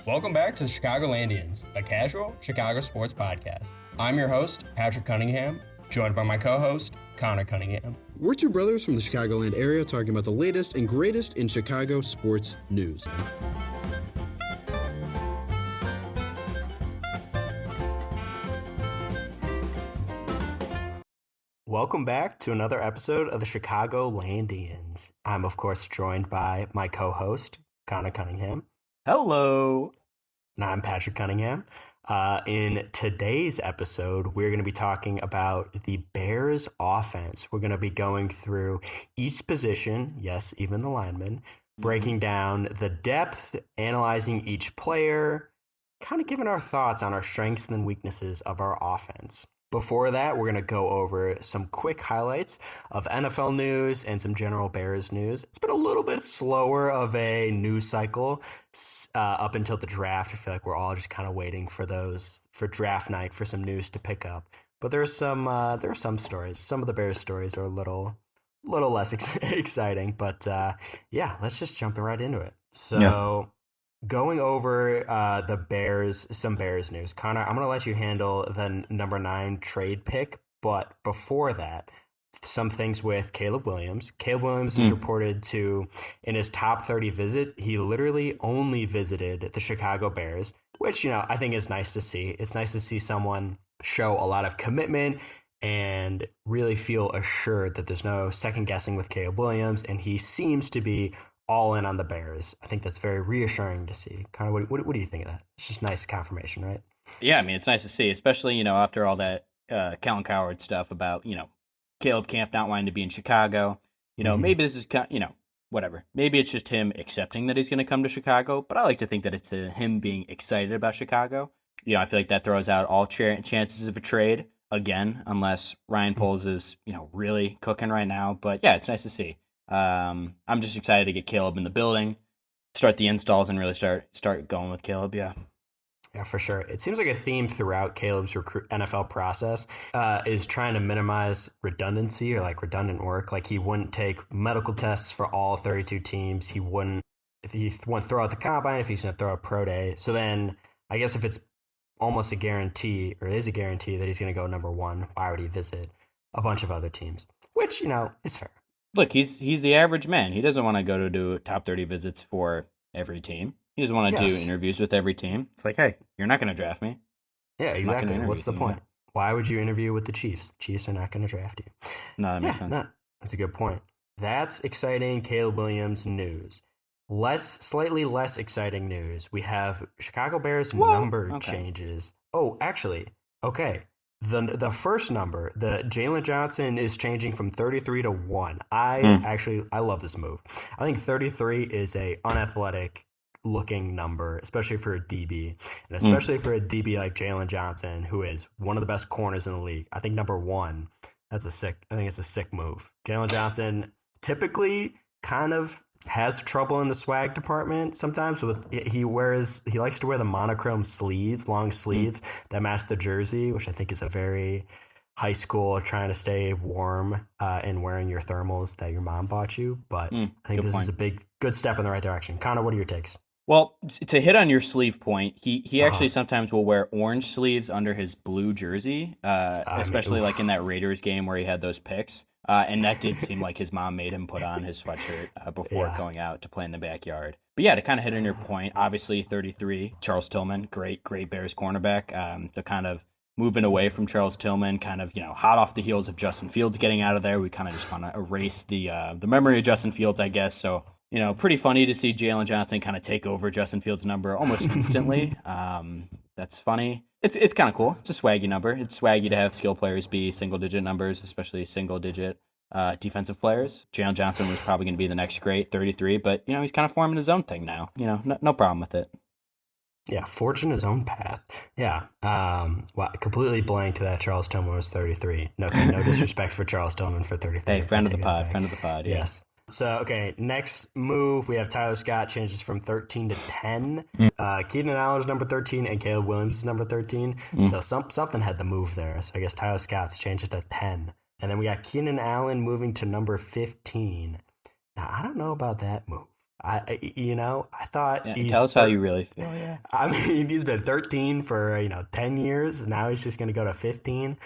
Welcome back to the Chicagolandians, a casual Chicago sports podcast. I'm your host, Patrick Cunningham, joined by my co-host, Conor Cunningham. We're two brothers from the Chicagoland area talking about the latest and greatest in Chicago sports news. Welcome back to another episode of the Chicagolandians. I'm, of course, joined by my co-host, Conor Cunningham. Hello. And I'm Patrick Cunningham. In today's episode, we're going to be talking about the Bears offense. We're going to be going through each position, yes, even the linemen, breaking down the depth, analyzing each player, kind of giving our thoughts on our strengths and weaknesses of our offense. Before that, we're going to go over some quick highlights of NFL news and some general Bears news. It's been a little bit slower of a news cycle up until the draft. I feel like we're all just kind of waiting for draft night for some news to pick up. But there are some stories. Some of the Bears stories are a little less exciting. But yeah, let's just jump right into it. So. Going over some Bears news. Conor, I'm going to let you handle the number 9 trade pick, but before that, some things with Caleb Williams. Caleb Williams is reported to, in his top 30 visit, he literally only visited the Chicago Bears, which, I think is nice to see. It's nice to see someone show a lot of commitment and really feel assured that there's no second guessing with Caleb Williams, and he seems to be all in on the Bears. I think that's very reassuring to see. Kind of, what do you think of that? It's just nice confirmation, right? Yeah, I mean, it's nice to see, especially, after all that Kellen Coward stuff about, Caleb Camp not wanting to be in Chicago. Maybe this is, whatever. Maybe it's just him accepting that he's going to come to Chicago, but I like to think that it's him being excited about Chicago. I feel like that throws out all chances of a trade again, unless Ryan Poles is, really cooking right now. But yeah, it's nice to see. I'm just excited to get Caleb in the building, start the installs, and really start going with Caleb. Yeah, for sure. It seems like a theme throughout Caleb's NFL process is trying to minimize redundancy or like redundant work. Like he wouldn't take medical tests for all 32 teams. He wouldn't throw out the combine if he's going to throw a pro day. So then I guess if it's almost a guarantee or is a guarantee that he's going to go number 1, why would he visit a bunch of other teams? Which, is fair. Look, he's the average man. He doesn't want to go to do top 30 visits for every team. He doesn't want to do interviews with every team. It's like, hey, you're not going to draft me. Yeah, exactly. What's the point? Why would you interview with the Chiefs? The Chiefs are not going to draft you. No, that makes sense. No, that's a good point. That's exciting Caleb Williams news. Slightly less exciting news. We have Chicago Bears number changes. Oh, actually, okay. The first number, the Jalen Johnson is changing from 33 to 1. I love this move. I think 33 is a unathletic looking number, especially for a DB, and especially for a DB like Jalen Johnson, who is one of the best corners in the league. I think number 1, I think it's a sick move. Jalen Johnson typically kind of has trouble in the swag department sometimes. He likes to wear the monochrome sleeves, long sleeves that match the jersey, which I think is a very high school trying to stay warm and wearing your thermals that your mom bought you. But I think this is a good step in the right direction. Conor, what are your takes? Well, to hit on your sleeve point, he actually sometimes will wear orange sleeves under his blue jersey, especially like in that Raiders game where he had those picks. And that did seem like his mom made him put on his sweatshirt before going out to play in the backyard. But yeah, to kind of hit on your point, obviously 33, Charles Tillman, great Bears cornerback. To kind of moving away from Charles Tillman, kind of, hot off the heels of Justin Fields getting out of there, we kind of just want to erase the memory of Justin Fields, I guess. So, pretty funny to see Jalen Johnson kind of take over Justin Fields' number almost instantly. That's funny. It's kind of cool. It's a swaggy number. It's swaggy to have skill players be single-digit numbers, especially single-digit defensive players. Jalen Johnson was probably going to be the next great 33, but, he's kind of forming his own thing now. No problem with it. Yeah, forging his own path. Yeah. Completely blanked that Charles Tillman was 33. No disrespect for Charles Tillman for 33. Hey, friend of the pod. Yeah. Yes. So, okay, next move, we have Tyler Scott changes from 13 to 10. Keenan Allen's number 13 and Caleb Williams is number 13. So something had to move there. So I guess Tyler Scott's changed it to 10. And then we got Keenan Allen moving to number 15. Now, I don't know about that move. I thought Yeah, he's tell us how you really feel. Yeah. I mean, he's been 13 for 10 years. Now he's just going to go to 15.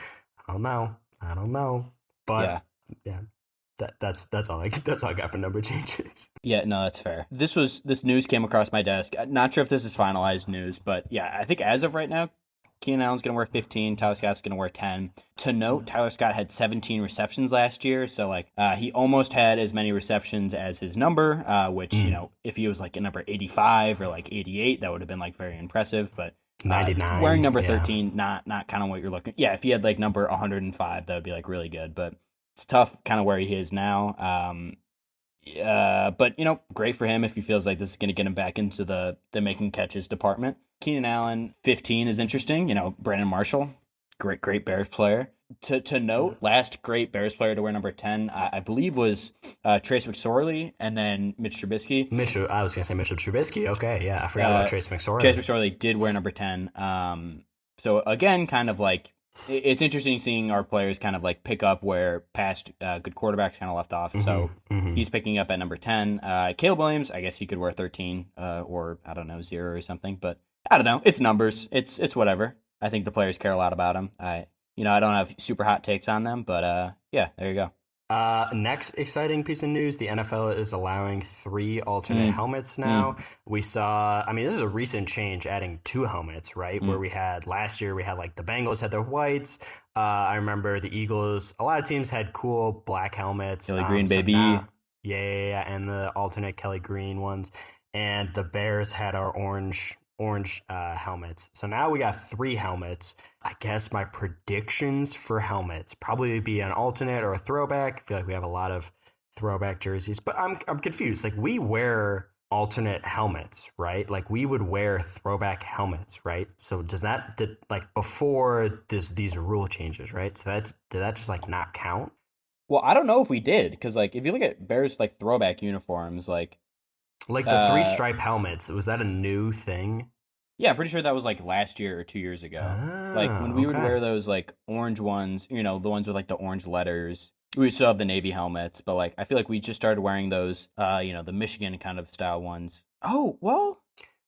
I don't know. But Yeah. yeah, that's all that's all I got for number changes. Yeah, no, that's fair. This news came across my desk. Not sure if this is finalized news, but yeah, I think as of right now, Keenan Allen's going to wear 15. Tyler Scott's going to wear 10. To note, Tyler Scott had 17 receptions last year, so like he almost had as many receptions as his number. Which if he was like a number 85 or like 88, that would have been like very impressive. But 99. wearing number Yeah. 13, not kind of what you're looking. Yeah, if he had like number 105, that would be like really good. But it's tough, kind of where he is now. But great for him if he feels like this is going to get him back into the making catches department. Keenan Allen, 15 is interesting. Brandon Marshall, great Bears player. To note, last great Bears player to wear number 10, I believe, was Trace McSorley and then Mitch Trubisky. I was gonna say Mitchell Trubisky. Okay, yeah, I forgot about Trace McSorley. Trace McSorley did wear number 10. So again, kind of like it's interesting seeing our players kind of like pick up where past good quarterbacks kind of left off. So he's picking up at number 10. Caleb Williams, I guess he could wear 13 or I don't know, 0 or something. But I don't know. It's numbers. It's whatever. I think the players care a lot about him. I don't have super hot takes on them, but yeah, there you go. Next exciting piece of news, the NFL is allowing 3 alternate helmets now. We saw, I mean, this is a recent change, adding 2 helmets, right? Where we had, last year, we had like the Bengals had their whites. I remember the Eagles, a lot of teams had cool black helmets. Kelly Green, baby. Yeah, and the alternate Kelly Green ones. And the Bears had our orange helmets. So now we got 3 helmets. I guess my predictions for helmets probably be an alternate or a throwback. I feel like we have a lot of throwback jerseys, but I'm confused. Like we wear alternate helmets, right? Like we would wear throwback helmets, right? So like before these rule changes, right? So did that just like not count? Well, I don't know if we did because like if you look at Bears like throwback uniforms, like the 3 stripe helmets, was that a new thing? yeah, I'm pretty sure that was like last year or 2 years ago. Like when we would Okay. wear those like orange ones, the ones with like the orange letters. We still have the navy helmets, but like I feel like we just started wearing those, the Michigan kind of style ones. Oh well,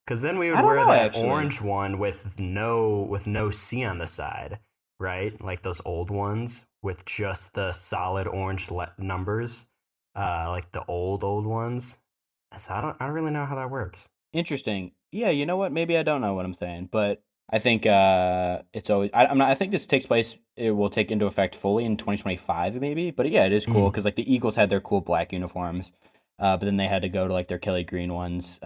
Because then we I would don't wear know that actually. orange one with no C on the side, right? Like those old ones with just the solid orange numbers, like the old ones. So I don't really know how that works. Interesting. Yeah, you know what? Maybe I don't know what I'm saying, but I think it's always. I'm not. I think this takes place. It will take into effect fully in 2025, maybe. But yeah, it is cool Mm. because like the Eagles had their cool black uniforms, but then they had to go to like their Kelly Green ones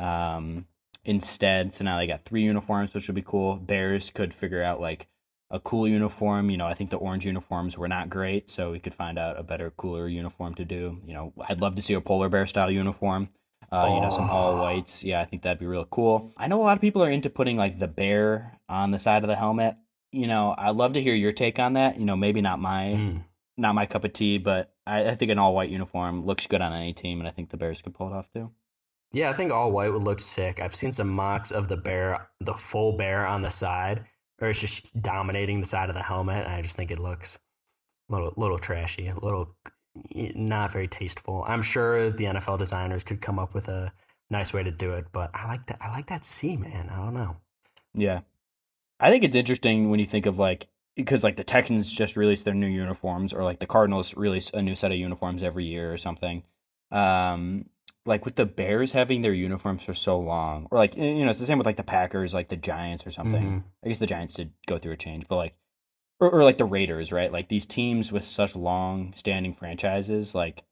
instead. So now they got 3 uniforms, which would be cool. Bears could figure out like a cool uniform. I think the orange uniforms were not great, so we could find out a better, cooler uniform to do. I'd love to see a polar bear style uniform. Some all Oh. whites. Yeah, I think that'd be real cool. I know a lot of people are into putting like the bear on the side of the helmet. I'd love to hear your take on that. Maybe Mm. not my cup of tea, but I think an all white uniform looks good on any team, and I think the Bears could pull it off too. Yeah, I think all white would look sick. I've seen some mocks of the full bear on the side, or it's just dominating the side of the helmet, and I just think it looks little trashy, a little not very tasteful. I'm sure the NFL designers could come up with a nice way to do it, but I like that C, man. I don't know. Yeah, I think it's interesting when you think of like because like the Texans just released their new uniforms, or like the Cardinals release a new set of uniforms every year or something. Um, like with the Bears having their uniforms for so long, or like it's the same with like the Packers, like the Giants or something. Mm-hmm. I guess the Giants did go through a change, but like or like the Raiders, right? Like these teams with such long standing franchises, like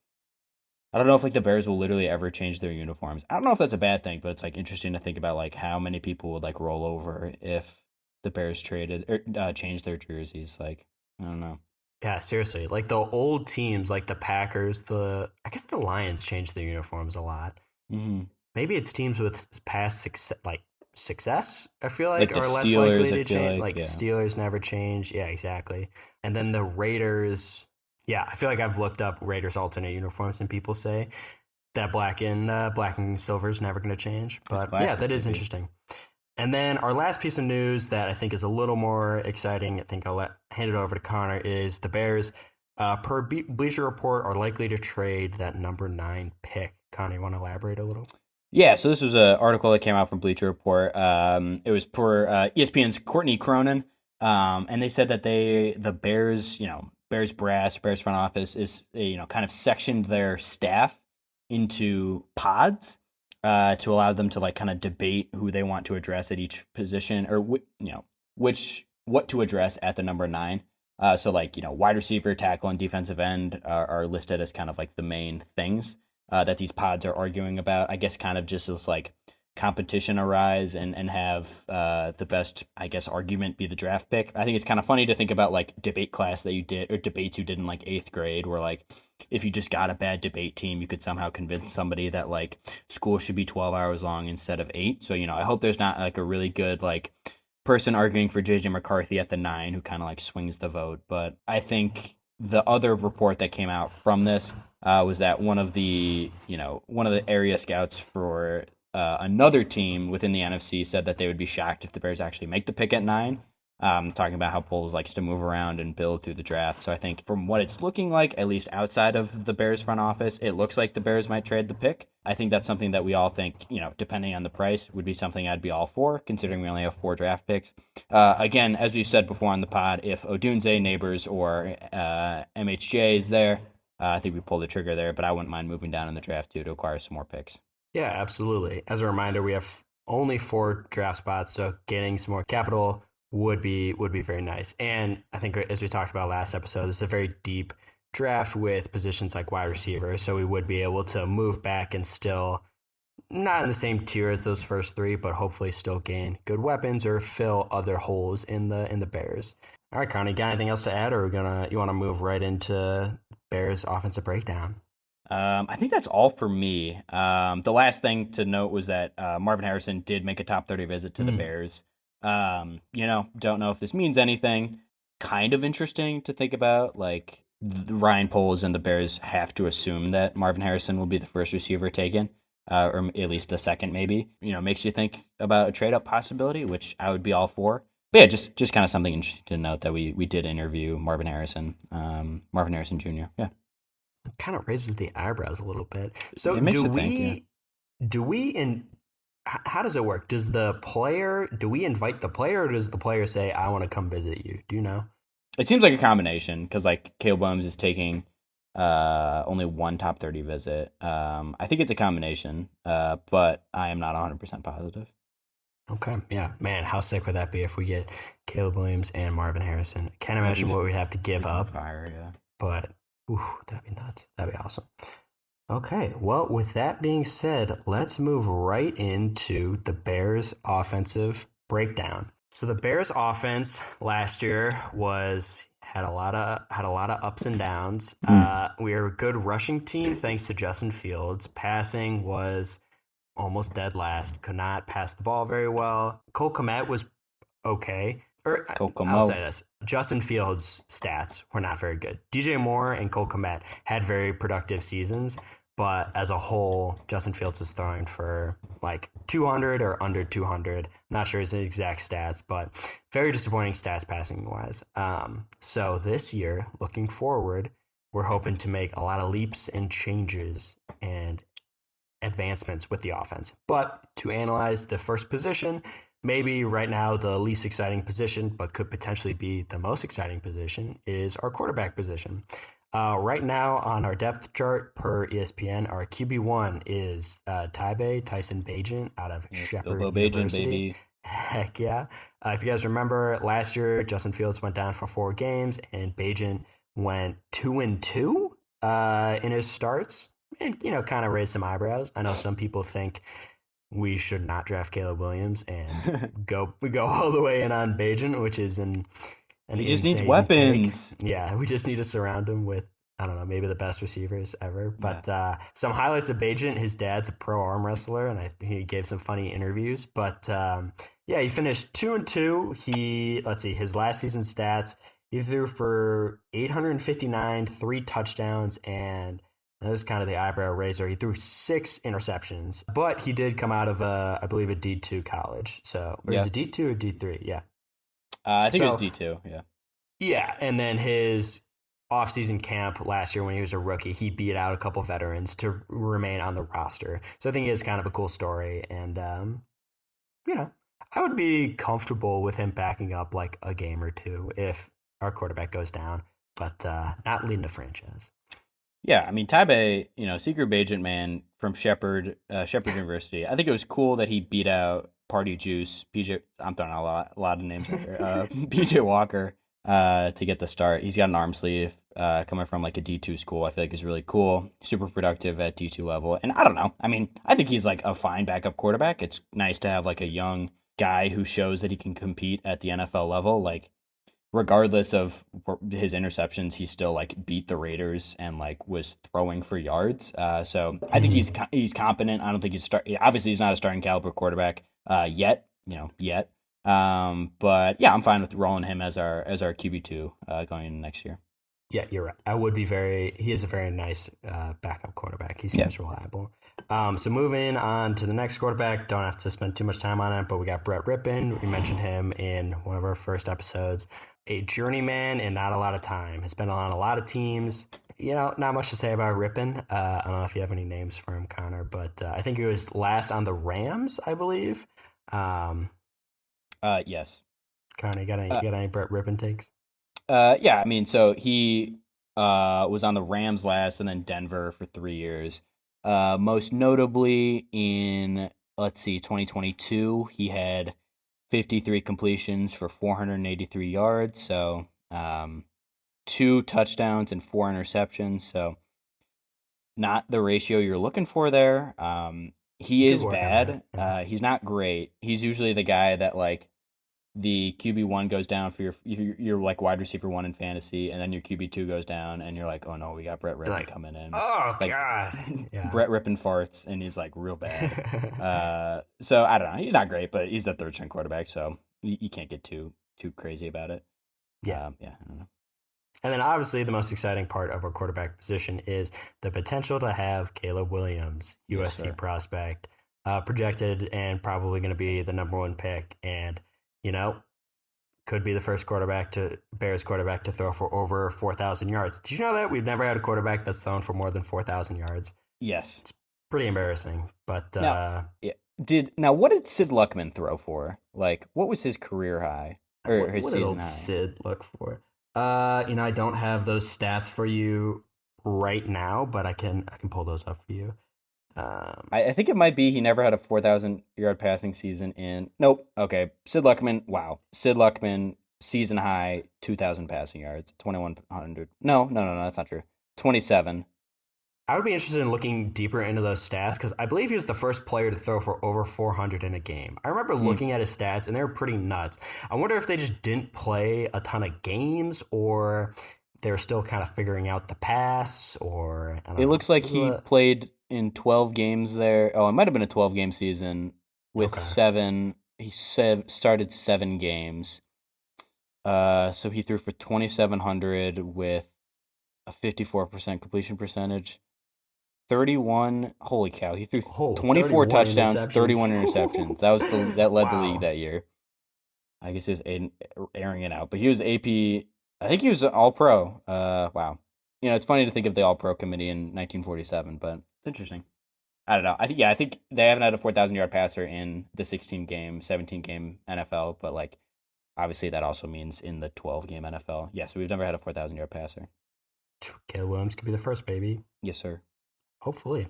I don't know if like the Bears will literally ever change their uniforms. I don't know if that's a bad thing, but it's like interesting to think about like how many people would like roll over if the Bears traded or changed their jerseys. Like I don't know. Yeah, seriously. Like the old teams, like the Packers, I guess the Lions changed their uniforms a lot. Mm-hmm. Maybe it's teams with past success, I feel Like like, the are less Steelers, likely I to feel change. like Like yeah. Steelers never change. Yeah, exactly. And then the Raiders. Yeah, I feel like I've looked up Raiders alternate uniforms, and people say that black and silver is never going to change. It's But yeah, classic, that is baby. interesting. And then our last piece of news that I think is a little more exciting, I think hand it over to Connor, is the Bears, per Bleacher Report, are likely to trade that number 9 pick. Connor, you want to elaborate a little? Yeah, so this was an article that came out from Bleacher Report. It was per ESPN's Courtney Cronin, and they said that the Bears, Bears brass, Bears front office is kind of sectioned their staff into pods to allow them to like kind of debate who they want to address at each position, or which what to address at the number nine. So like wide receiver, tackle, and defensive end are listed as kind of like the main things that these pods are arguing about. I guess kind of just as like competition arise and have the best, I guess, argument be the draft pick. I think it's kind of funny to think about like debate class that you did or debates you did in like eighth grade, where like if you just got a bad debate team, you could somehow convince somebody that like school should be 12 hours long instead of 8. So, I hope there's not like a really good like person arguing for JJ McCarthy at the 9 who kind of like swings the vote. But I think the other report that came out from this was that one of the area scouts for another team within the NFC said that they would be shocked if the Bears actually make the pick at 9. Talking about how Poles likes to move around and build through the draft. So I think from what it's looking like, at least outside of the Bears front office, it looks like the Bears might trade the pick. I think that's something that we all think, depending on the price, would be something I'd be all for, considering we only have 4 draft picks. Again, as we've said before on the pod, if Odunze, Neighbors, or MHJ is there, I think we pull the trigger there, but I wouldn't mind moving down in the draft too to acquire some more picks. Yeah, absolutely. As a reminder, we have only 4 draft spots, so getting some more capital would be very nice. And I think as we talked about last episode, this is a very deep draft with positions like wide receiver, so we would be able to move back and still not in the same tier as those first 3, but hopefully still gain good weapons or fill other holes in the Bears. All right, Connie, got anything else to add, or you want to move right into Bears offensive breakdown? I think that's all for me. The last thing to note was that Marvin Harrison did make a top 30 visit to the Bears. Don't know if this means anything. Kind of interesting to think about. Like Ryan Poles and the Bears have to assume that Marvin Harrison will be the first receiver taken, or at least the second, maybe. Makes you think about a trade up possibility, which I would be all for. But yeah, just kind of something interesting to note that we did interview Marvin Harrison Jr. Yeah. It kind of raises the eyebrows a little bit. So It makes you think, how does it work? Do we invite the player, or does the player say, I want to come visit you? Do you know? It seems like a combination because like Caleb Williams is taking only 1 top 30 visit. I think it's a combination, but I am not 100% positive. Okay, yeah, man, how sick would that be if we get Caleb Williams and Marvin Harrison? I can't imagine what we'd have to give up. Fire, yeah. But that'd be nuts. That'd be awesome. Okay, well, with that being said, let's move right into the Bears' offensive breakdown. So the Bears' offense last year had a lot of ups and downs. We were a good rushing team thanks to Justin Fields. Passing was almost dead last. Could not pass the ball very well. Cole Kmet was okay. I'll say this. Justin Fields' stats were not very good. DJ Moore and Cole Kmet had very productive seasons, but as a whole, Justin Fields was throwing for like 200 or under 200. Not sure his exact stats, but very disappointing stats passing-wise. So this year, looking forward, we're hoping to make a lot of leaps and changes and advancements with the offense. But to analyze the first position, maybe right now the least exciting position, but could potentially be the most exciting position, is our quarterback position. Right now on our depth chart per ESPN, our QB1 is Tyson Bagent out of Shepherd University. Bagent, baby. Heck yeah. If you guys remember, last year Justin Fields went down for 4 games and Bagent went 2-2 in his starts, and kind of raised some eyebrows. I know some people think we should not draft Caleb Williams and we go all the way in on Bagent, which is he just needs weapons. Take. Yeah, we just need to surround him with, I don't know, maybe the best receivers ever. But some highlights of Bagent. His dad's a pro arm wrestler, and he gave some funny interviews. But he finished 2-2. Let's see, his last season stats. He threw for 859, 3 touchdowns, and that was kind of the eyebrow raiser. He threw 6 interceptions, but he did come out of I believe a D2 college. So, is it D2 or D3? Yeah. I think it was D2, yeah. Yeah, and then his offseason camp last year when he was a rookie, he beat out a couple veterans to remain on the roster. So I think it's kind of a cool story. And, you know, I would be comfortable with him backing up like a game or two if our quarterback goes down, but not leading the franchise. Yeah, I mean Taibe, secret agent man from Shepherd University. I think it was cool that he beat out Party Juice, PJ. I'm throwing out a lot of names out there. PJ Walker to get the start. He's got an arm sleeve coming from like a D2 school. I feel like is really cool. Super productive at D2 level. And I don't know. I mean, I think he's like a fine backup quarterback. It's nice to have like a young guy who shows that he can compete at the NFL level. Like regardless of his interceptions, he still like beat the Raiders and like was throwing for yards. So I think he's competent. I don't think obviously he's not a starting caliber quarterback yet. But yeah, I'm fine with rolling him as our QB2 going into next year. Yeah, you're right. He is a very nice backup quarterback. He seems reliable. So moving on to the next quarterback, don't have to spend too much time on it, but we got Brett Rippon. We mentioned him in one of our first episodes. A journeyman and not a lot of time. Has been on a lot of teams. Not much to say about Rippon. I don't know if you have any names for him, Connor, but I think he was last on the Rams, I believe. Yes. Connor, you got any Brett Rippon takes? Yeah, I mean, so he was on the Rams last and then Denver for 3 years. Most notably in, 2022, he had 53 completions for 483 yards. So 2 touchdowns and 4 interceptions. So not the ratio you're looking for there. He is bad. He's not great. He's usually the guy that like the QB1 goes down for your like wide receiver 1 in fantasy, and then your QB2 goes down, and you're like, oh no, we got Brett Rippon coming in. Oh like, God, yeah. Brett Rippon farts, and he's like real bad. So I don't know. He's not great, but he's the third string quarterback, so you can't get too crazy about it. Yeah, I don't know. And then obviously the most exciting part of our quarterback position is the potential to have Caleb Williams, USC prospect, projected and probably going to be the number 1 pick, and could be the first Bears quarterback to throw for over 4,000 yards. Did you know that? We've never had a quarterback that's thrown for more than 4,000 yards. Yes. It's pretty embarrassing. But what did Sid Luckman throw for? Like, what was his career high? Or his season high? Sid look for? I don't have those stats for you right now, but I can pull those up for you. I think it might be he never had a 4,000-yard passing season in. Nope. Okay. Sid Luckman. Wow. Sid Luckman season high 2,000 passing yards, 2,100. No, that's not true. 27. I would be interested in looking deeper into those stats because I believe he was the first player to throw for over 400 in a game. I remember looking at his stats and they were pretty nuts. I wonder if they just didn't play a ton of games or they were still kind of figuring out the pass or. I don't know. Looks like he played in 12 games there. Oh, it might have been a 12-game season with 7. He started 7 games. So he threw for 2,700 with a 54% completion percentage. 31. Holy cow! He threw 24 touchdowns, 31 interceptions. That led the league that year. I guess he was airing it out, but he was AP. I think he was an All-Pro. Wow. It's funny to think of the All-Pro committee in 1947, but it's interesting. I don't know. I think they haven't had a 4,000-yard passer in the 16-game, 17-game NFL, but like obviously that also means in the 12-game NFL. Yeah, so we've never had a 4,000-yard passer. Caleb Williams could be the first, baby. Yes, sir. Hopefully.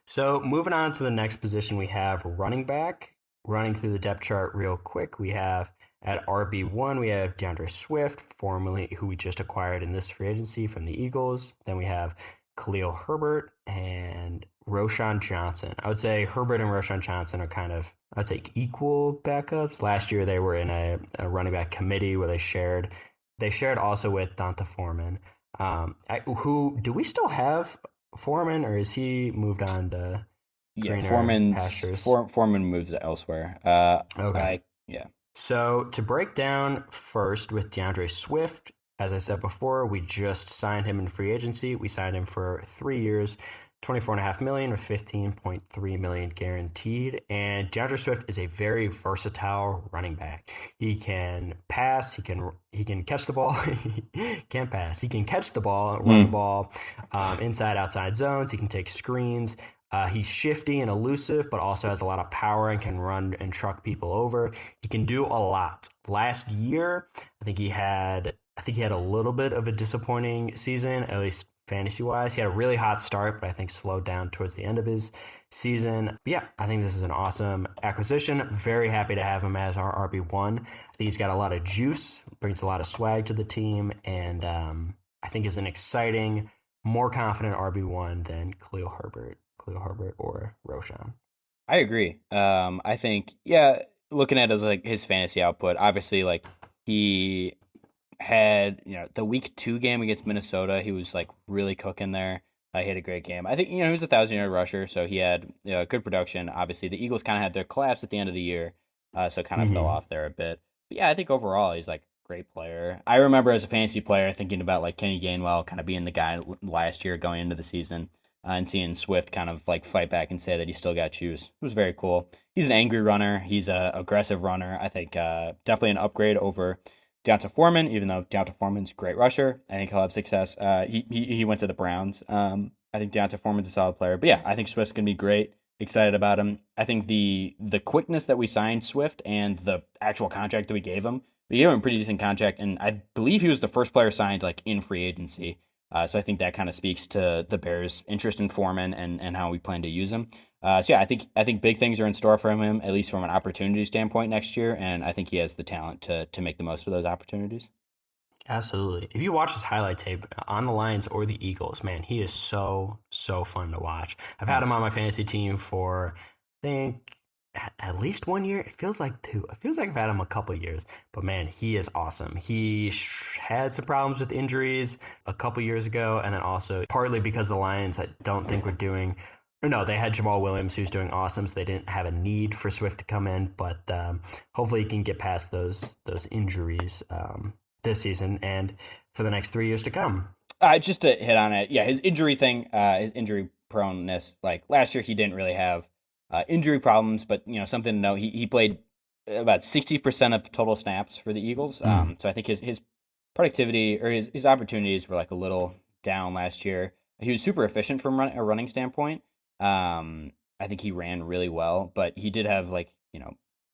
So moving on to the next position, we have running back. Running through the depth chart real quick, we have at RB1, we have DeAndre Swift, formerly who we just acquired in this free agency from the Eagles. Then we have Khalil Herbert and Roschon Johnson. I would say Herbert and Roschon Johnson are kind of, I'd say, equal backups. Last year they were in a running back committee where they shared also with Donta Foreman. Who do we still have Foreman, or is he moved on to greener pastures? Foreman moves elsewhere. Okay. So to break down first with DeAndre Swift, as I said before, we just signed him in free agency. We signed him for 3 years, 24.5 million with 15.3 million guaranteed. And DeAndre Swift is a very versatile running back. He can pass, he can catch the ball. He can't pass. He can catch the ball, run the ball, inside, outside zones. He can take screens. He's shifty and elusive, but also has a lot of power and can run and truck people over. He can do a lot. Last year, I think he had a little bit of a disappointing season, at least fantasy wise. He had a really hot start, but I think slowed down towards the end of his season. But yeah, I think this is an awesome acquisition. Very happy to have him as our RB1. I think he's got a lot of juice, brings a lot of swag to the team, and I think is an exciting, more confident RB1 than Khalil Herbert or Roshan. I agree. I think, looking at his fantasy output, obviously, like, he had, the week 2 game against Minnesota, he was like really cooking there. He had a great game. I think, he was a 1,000-yard rusher, so he had good production. Obviously, the Eagles kind of had their collapse at the end of the year, so kind of fell off there a bit. But yeah, I think overall he's like a great player. I remember as a fantasy player thinking about like Kenny Gainwell kind of being the guy last year going into the season. And seeing Swift kind of like fight back and say that he still got juice. It was very cool. He's an angry runner. He's an aggressive runner. I think definitely an upgrade over D'Onta Foreman, even though D'Onta Foreman's a great rusher. I think he'll have success. He went to the Browns. I think D'Onta Foreman's a solid player. But yeah, I think Swift's going to be great. Excited about him. I think the quickness that we signed Swift and the actual contract that we gave him a pretty decent contract. And I believe he was the first player signed like in free agency. So I think that kind of speaks to the Bears' interest in Foreman and how we plan to use him. So yeah, I think big things are in store for him, at least from an opportunity standpoint next year, and I think he has the talent to make the most of those opportunities. Absolutely. If you watch his highlight tape on the Lions or the Eagles, man, he is so fun to watch. I've had him on my fantasy team for, I think, at least 1 year. It feels like 2. It feels like I've had him a couple of years. But man, he is awesome. He had some problems with injuries a couple years ago, and then also partly because the Lions, I don't think were doing. No, they had Jamal Williams, who's doing awesome, so they didn't have a need for Swift to come in. But hopefully, he can get past those injuries this season and for the next 3 years to come. Just to hit on it, yeah, his injury thing, his injury proneness. Like last year, he didn't really have injury problems, but something to know. He played about 60% of total snaps for the Eagles. So I think his productivity or his opportunities were like a little down last year. He was super efficient from a running standpoint. I think he ran really well, but he did have like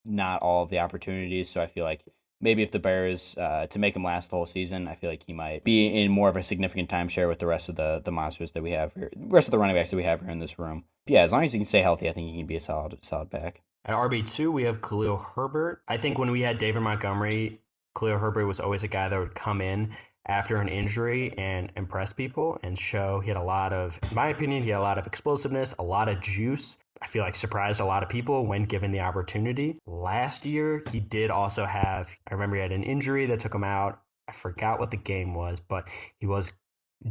not all of the opportunities. So I feel like maybe if the Bears to make him last the whole season, I feel like he might be in more of a significant timeshare with the rest of the monsters that we have here, the rest of the running backs that we have here in this room. But yeah, as long as he can stay healthy, I think he can be a solid back. At RB2, we have Khalil Herbert. I think when we had David Montgomery, Khalil Herbert was always a guy that would come in after an injury and impress people and show he had a lot of, in my opinion, he had a lot of explosiveness, a lot of juice. I feel like surprised a lot of people when given the opportunity. Last year, he did also have, I remember he had an injury that took him out. I forgot what the game was, but he was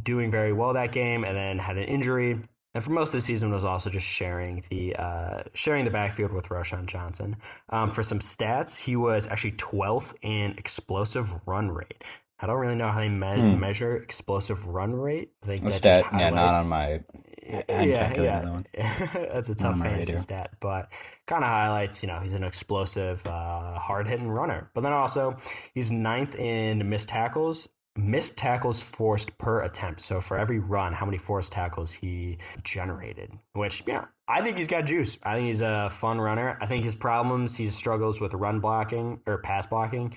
doing very well that game and then had an injury. And for most of the season was also just sharing the backfield with Roshan Johnson. For some stats, he was actually 12th in explosive run rate. I don't really know how they measure explosive run rate. I think that stat, just highlights. Not on my. Yeah. That one. That's a tough fantasy stat, but kind of highlights. He's an explosive, hard-hitting runner. But then also, he's 9th in missed tackles forced per attempt. So for every run, how many forced tackles he generated, which, I think he's got juice. I think he's a fun runner. I think his problems, he struggles with run blocking or pass blocking,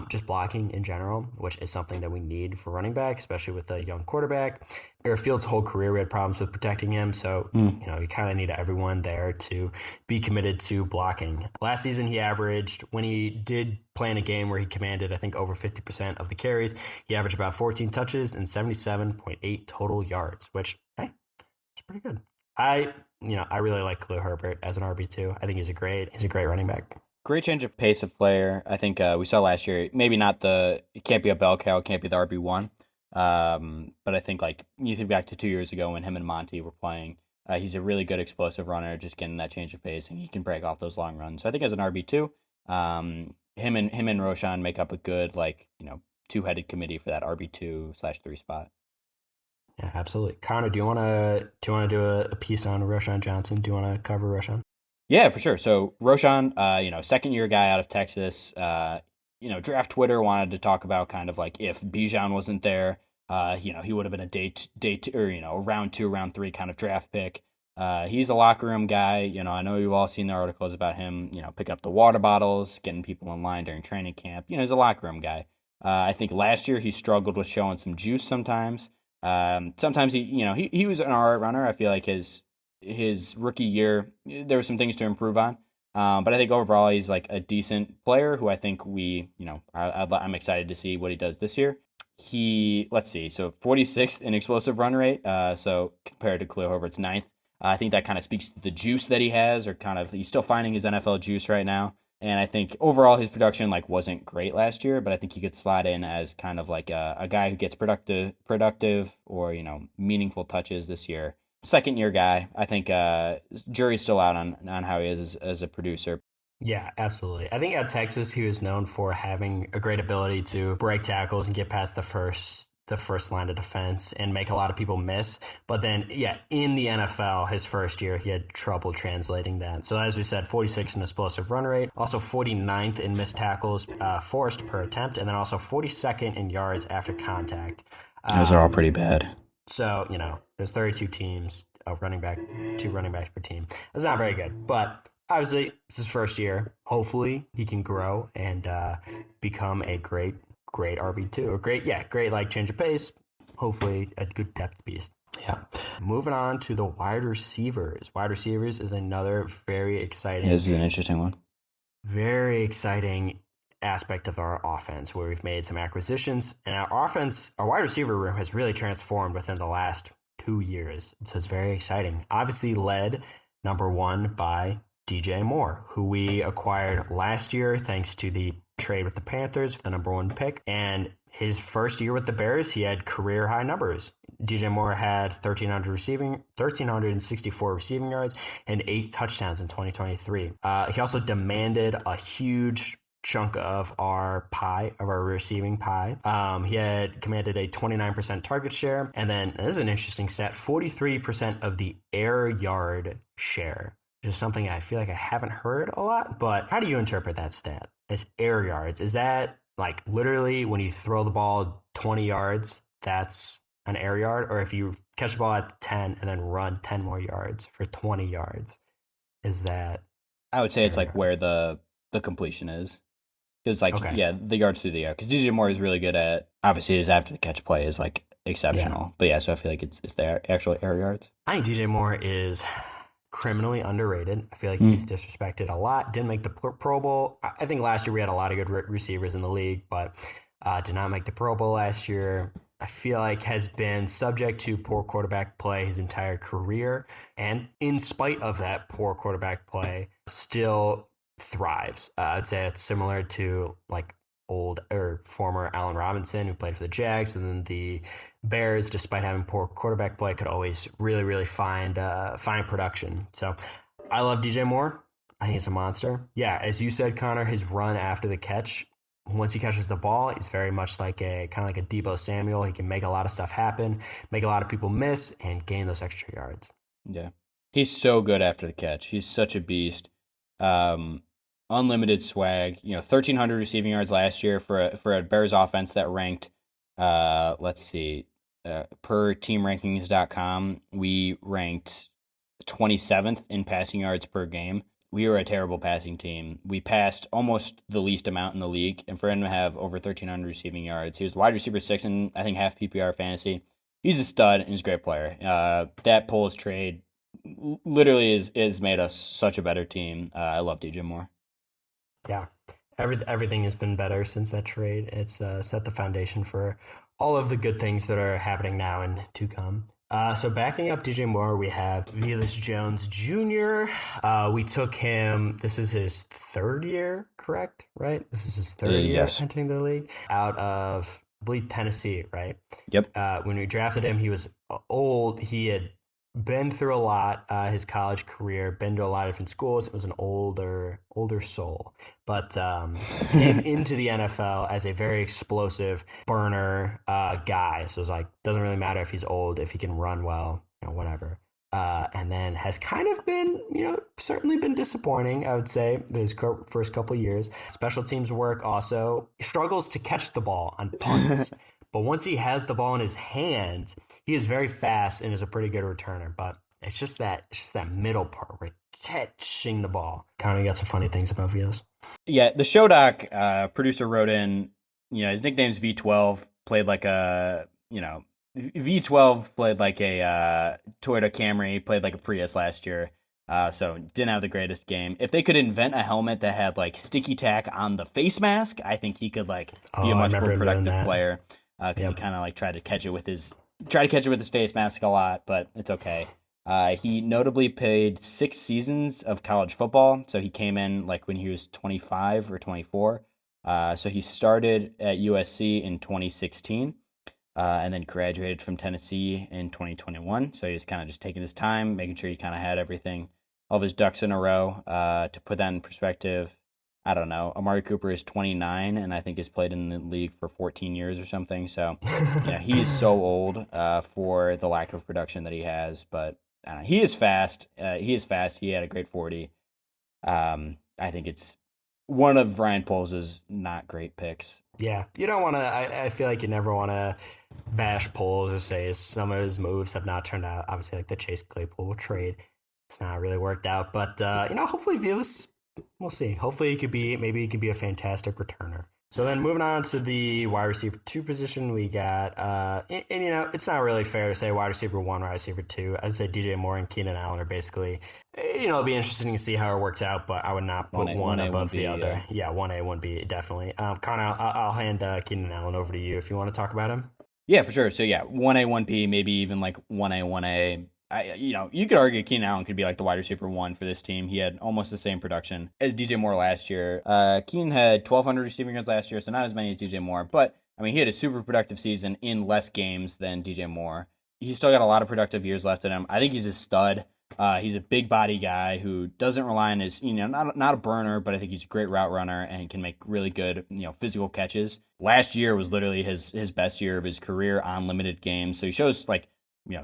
just blocking in general, which is something that we need for running back, especially with a young quarterback. Fields' whole career, we had problems with protecting him. So, you kind of need everyone there to be committed to blocking. Last season, he averaged, when he did play in a game where he commanded, I think, over 50% of the carries, he averaged about 14 touches and 77.8 total yards, which, hey, it's pretty good. I really like Khalil Herbert as an RB2. I think he's a great running back. Great change of pace of player. I think we saw last year, maybe not it can't be a bell cow, it can't be the RB1. But I think like you think back to 2 years ago when him and Monty were playing, he's a really good explosive runner, just getting that change of pace, and he can break off those long runs. So I think as an RB2, him and Roshan make up a good two-headed committee for that RB2/3 spot. Yeah, absolutely. Connor, do you want to do a piece on Roshan Johnson? Do you want to cover Roshan? Yeah, for sure. So Roshan, second year guy out of Texas. Draft Twitter wanted to talk about kind of like if Bijan wasn't there, he would have been a day two, or a round two, round three kind of draft pick. He's a locker room guy. I know you've all seen the articles about him. Picking up the water bottles, getting people in line during training camp. He's a locker room guy. I think last year he struggled with showing some juice sometimes. Sometimes he was an alright runner. I feel like his rookie year, there were some things to improve on. But I think overall he's like a decent player who I think I'm excited to see what he does this year. Let's see, so 46th in explosive run rate. So compared to Khalil Herbert's ninth, I think that kind of speaks to the juice that he has, or kind of he's still finding his NFL juice right now. And I think overall his production like wasn't great last year, but I think he could slide in as kind of like a guy who gets productive or meaningful touches this year. Second year guy. I think jury's still out on how he is as a producer. Yeah, absolutely. I think at Texas he was known for having a great ability to break tackles and get past the first line of defense and make a lot of people miss. But then, yeah, in the NFL, his first year, he had trouble translating that. So as we said, 46 in explosive run rate, also 49th in missed tackles forced per attempt, and then also 42nd in yards after contact. Those are all pretty bad. So, there's 32 teams of two running backs per team. That's not very good. But obviously, it's his first year. Hopefully, he can grow and become a great RB2. Or great like change of pace. Hopefully, a good depth beast. Yeah. Moving on to the wide receivers. Wide receivers is another very exciting. This is an interesting one. Very exciting aspect of our offense where we've made some acquisitions, and our wide receiver room has really transformed within the last 2 years. So it's very exciting. Obviously led number one by DJ Moore, who we acquired last year thanks to the trade with the Panthers for the number one pick. And his first year with the Bears, he had career high numbers. DJ Moore had 1,364 receiving yards and 8 touchdowns in 2023. He also demanded a huge chunk of our receiving pie. He had commanded a 29% target share. And then, this is an interesting stat, 43% of the air yard share, which is something I feel like I haven't heard a lot. But how do you interpret that stat? It's air yards. Is that like literally when you throw the ball 20 yards, that's an air yard? Or if you catch the ball at 10 and then run 10 more yards for 20 yards, is that? I would say it's like where the completion is. Because, the yards through the air. Because DJ Moore is really good at, obviously, his after the catch play is like exceptional. Yeah. But so I feel like it's the actual air yards. I think DJ Moore is criminally underrated. I feel like he's disrespected a lot. Didn't make the Pro Bowl. I think last year we had a lot of good receivers in the league, but did not make the Pro Bowl last year. I feel like has been subject to poor quarterback play his entire career. And in spite of that poor quarterback play, still thrives. I'd say it's similar to like old or former Allen Robinson, who played for the Jags, and then the Bears, despite having poor quarterback play, could always really, really find production. So I love DJ Moore. I think he's a monster. Yeah, as you said, Connor, his run after the catch, once he catches the ball, he's very much like a Deebo Samuel. He can make a lot of stuff happen, make a lot of people miss, and gain those extra yards. Yeah, he's so good after the catch. He's such a beast. Unlimited swag. 1,300 receiving yards last year for a Bears offense that ranked. Per teamrankings.com, we ranked 27th in passing yards per game. We were a terrible passing team. We passed almost the least amount in the league, and for him to have over 1,300 receiving yards, he was wide receiver 6 in I think half PPR fantasy. He's a stud and he's a great player. That Poles trade literally is made us such a better team. I love DJ Moore. Yeah, everything has been better since that trade. It's set the foundation for all of the good things that are happening now and to come. So backing up DJ Moore, we have Velus Jones Jr. We took him. This is his third year, correct? Right? This is his third year entering the league out of, I believe, Tennessee, right? Yep. When we drafted him, he was old. He had been through a lot. His college career, been to a lot of different schools. It was an older soul, but came into the NFL as a very explosive burner guy. So it's like doesn't really matter if he's old, if he can run well, whatever. And then has kind of been, certainly been disappointing, I would say, his first couple of years. Special teams work also struggles to catch the ball on punts. But once he has the ball in his hand, he is very fast and is a pretty good returner. But it's just that middle part where catching the ball. Kind of got some funny things about Vios. Yeah, the show doc producer wrote in, his nickname's V12, played like a, V12 played like a Toyota Camry, played like a Prius last year. So didn't have the greatest game. If they could invent a helmet that had like sticky tack on the face mask, I think he could like be a much more productive player. Because he kind of like tried to catch it with his face mask a lot, but it's okay. He notably played 6 seasons of college football, so he came in like when he was 25 or 24. So he started at USC in 2016, and then graduated from Tennessee in 2021. So he was kind of just taking his time, making sure he kind of had everything, all of his ducks in a row. To put that in perspective, I don't know. Amari Cooper is 29, and I think has played in the league for 14 years or something. So, he is so old for the lack of production that he has. But he is fast. He had a great 40. I think it's one of Ryan Poles' not great picks. Yeah, you don't want to. I feel like you never want to bash Poles or say some of his moves have not turned out. Obviously, like the Chase Claypool trade, it's not really worked out. But hopefully Vilas. We'll see. Hopefully he could be a fantastic returner. So then moving on to the wide receiver 2 position, we got, it's not really fair to say wide receiver 1, wide receiver 2. I'd say DJ Moore and Keenan Allen are basically, it'll be interesting to see how it works out, but I would not put one above the other. Yeah, 1A, 1B, definitely. Connor, I'll hand Keenan Allen over to you if you want to talk about him. Yeah, for sure. So yeah, 1A, 1B, maybe even like 1A, 1A. You could argue Keenan Allen could be like the wide receiver 1 for this team. He had almost the same production as DJ Moore last year. Keenan had 1,200 receiving yards last year, so not as many as DJ Moore. But, he had a super productive season in less games than DJ Moore. He's still got a lot of productive years left in him. I think he's a stud. He's a big body guy who doesn't rely on his, not a burner, but I think he's a great route runner and can make really good, physical catches. Last year was literally his best year of his career on limited games. So he shows like,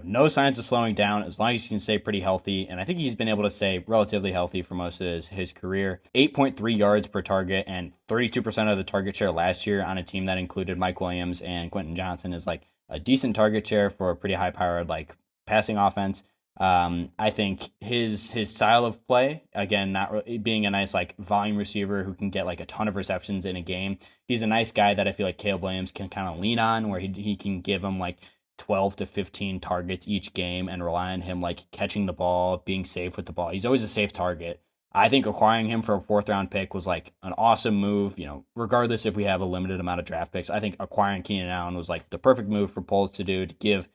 no signs of slowing down as long as he can stay pretty healthy. And I think he's been able to stay relatively healthy for most of his career. 8.3 yards per target and 32% of the target share last year on a team that included Mike Williams and Quentin Johnson is like a decent target share for a pretty high-powered like passing offense. I think his style of play, again, not really being a nice like volume receiver who can get like a ton of receptions in a game. He's a nice guy that I feel like Caleb Williams can kind of lean on, where he can give him like 12 to 15 targets each game and rely on him like catching the ball, being safe with the ball. He's always a safe target. I think acquiring him for a 4th round pick was like an awesome move, regardless if we have a limited amount of draft picks. I think acquiring Keenan Allen was like the perfect move for Poles to do, to give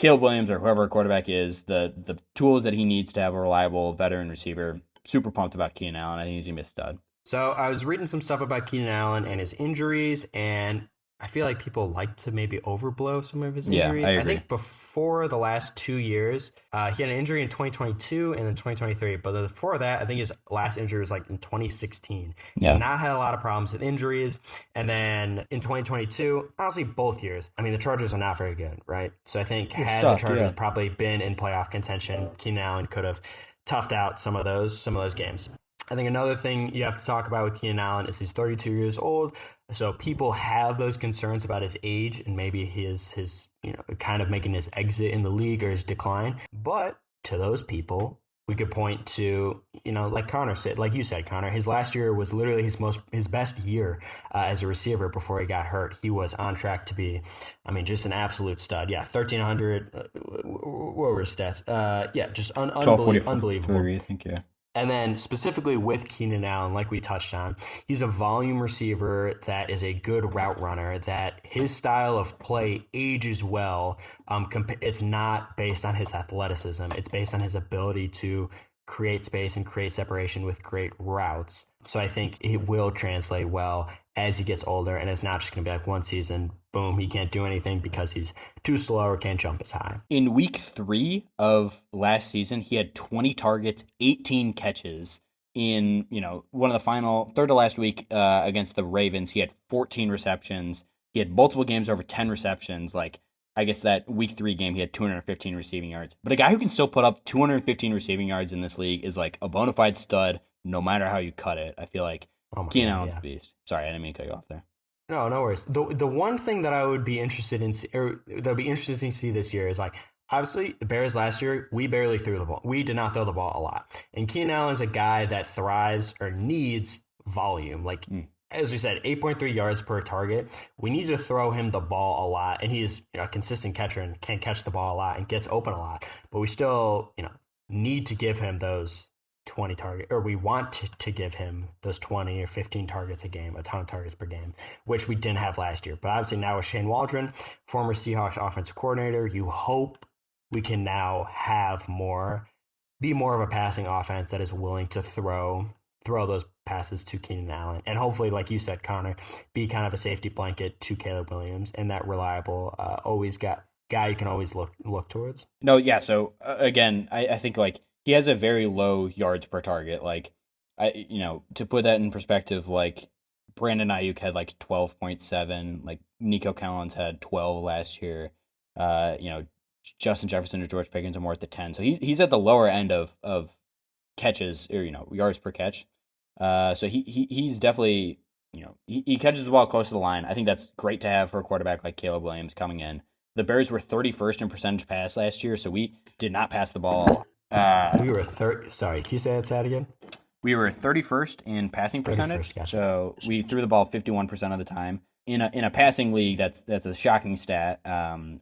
Caleb Williams or whoever quarterback is the tools that he needs to have a reliable veteran receiver. Super pumped about Keenan Allen. I think he's going to be a stud. So I was reading some stuff about Keenan Allen and his injuries, and I feel like people like to maybe overblow some of his injuries. Yeah, I think before the last 2 years, he had an injury in 2022 and then 2023. But before that, I think his last injury was like in 2016. Yeah. Not had a lot of problems with injuries. And then in 2022, honestly, both years, the Chargers are not very good, right? So I think had the Chargers probably been in playoff contention, Keenan Allen could have toughed out some of those games. I think another thing you have to talk about with Keenan Allen is he's 32 years old. So people have those concerns about his age and maybe his kind of making his exit in the league or his decline. But to those people, we could point to, like Connor said, like you said, Connor, his last year was literally his best year as a receiver before he got hurt. He was on track to be, just an absolute stud. Yeah, 1,300. What were his stats? Just unbelievable. I think, yeah. And then specifically with Keenan Allen, like we touched on, he's a volume receiver that is a good route runner, that his style of play ages well. It's not based on his athleticism. It's based on his ability to create space and create separation with great routes. So I think it will translate well as he gets older, and it's not just going to be like one season, boom, he can't do anything because he's too slow or can't jump as high. In week 3 of last season, he had 20 targets, 18 catches. In, one of the final, third to last week against the Ravens, he had 14 receptions. He had multiple games over 10 receptions. Like, I guess that week 3 game, he had 215 receiving yards. But a guy who can still put up 215 receiving yards in this league is like a bona fide stud, no matter how you cut it. I feel like Keenan Allen's a beast. Sorry, I didn't mean to cut you off there. No worries. The one thing that I would be interested in, or that would be interesting to see this year, is like, obviously the Bears last year, we barely threw the ball. We did not throw the ball a lot. And Keenan Allen's a guy that thrives or needs volume. Like, as we said, 8.3 yards per target. We need to throw him the ball a lot. And he's a consistent catcher and can catch the ball a lot and gets open a lot. But we still, need to give him those 20 target, or we want to give him those 20 or 15 targets a game, a ton of targets per game, which we didn't have last year. But obviously now with Shane Waldron, former Seahawks offensive coordinator, you hope we can now be more of a passing offense that is willing to throw those passes to Keenan Allen. And hopefully, like you said, Connor, be kind of a safety blanket to Caleb Williams and that reliable, guy you can always look towards. No, yeah. So again, I think like he has a very low yards per target. Like, to put that in perspective, like Brandon Ayuk had like 12.7, like Nico Collins had 12 last year. Justin Jefferson or George Pickens are more at the 10. So he's at the lower end of catches, or yards per catch. So he's definitely, he catches the ball close to the line. I think that's great to have for a quarterback like Caleb Williams coming in. The Bears were 31st in percentage pass last year, so we did not pass the ball. We were sorry, can you say that stat again? We were 31st in passing percentage. Gotcha. So we threw the ball 51% of the time. In a passing league, that's a shocking stat.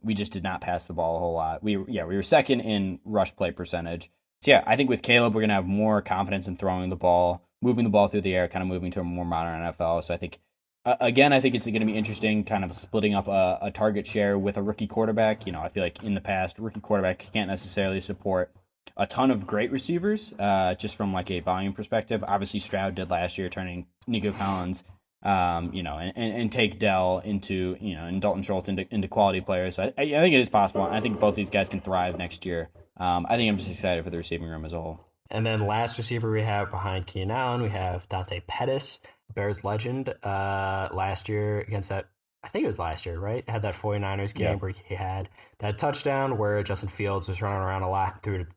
We just did not pass the ball a whole lot. We were second in rush play percentage. So yeah, I think with Caleb, we're gonna have more confidence in throwing the ball, moving the ball through the air, kind of moving to a more modern NFL. So I think I think it's going to be interesting, kind of splitting up a target share with a rookie quarterback. I feel like in the past, rookie quarterback can't necessarily support a ton of great receivers, just from like a volume perspective. Obviously, Stroud did last year, turning Nico Collins, and take Dell into, and Dalton Schultz into quality players. So I think it is possible. I think both these guys can thrive next year. I think I'm just excited for the receiving room as a whole. And then last receiver we have behind Keenan Allen, we have Dante Pettis, Bears legend, last year against that, I think it was last year, right? Had that 49ers game where he had that touchdown where Justin Fields was running around a lot through to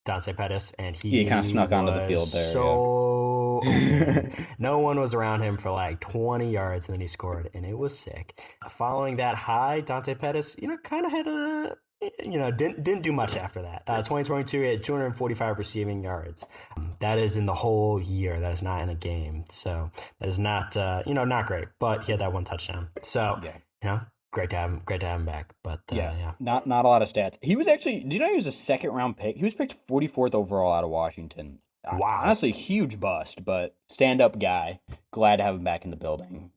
Dante Pettis, and he kind of snuck onto the field there. So no one was around him for like 20 yards, and then he scored, and it was sick. Following that high, Dante Pettis, kind of had didn't do much after that. 2022, he had 245 receiving yards. That is in the whole year. That is not in a game. So that is not, not great. But he had that one touchdown. So, great to have him back. But not a lot of stats. He was actually, do you know he was a second round pick? He was picked 44th overall out of Washington. Wow. Honestly, huge bust, but stand up guy. Glad to have him back in the building.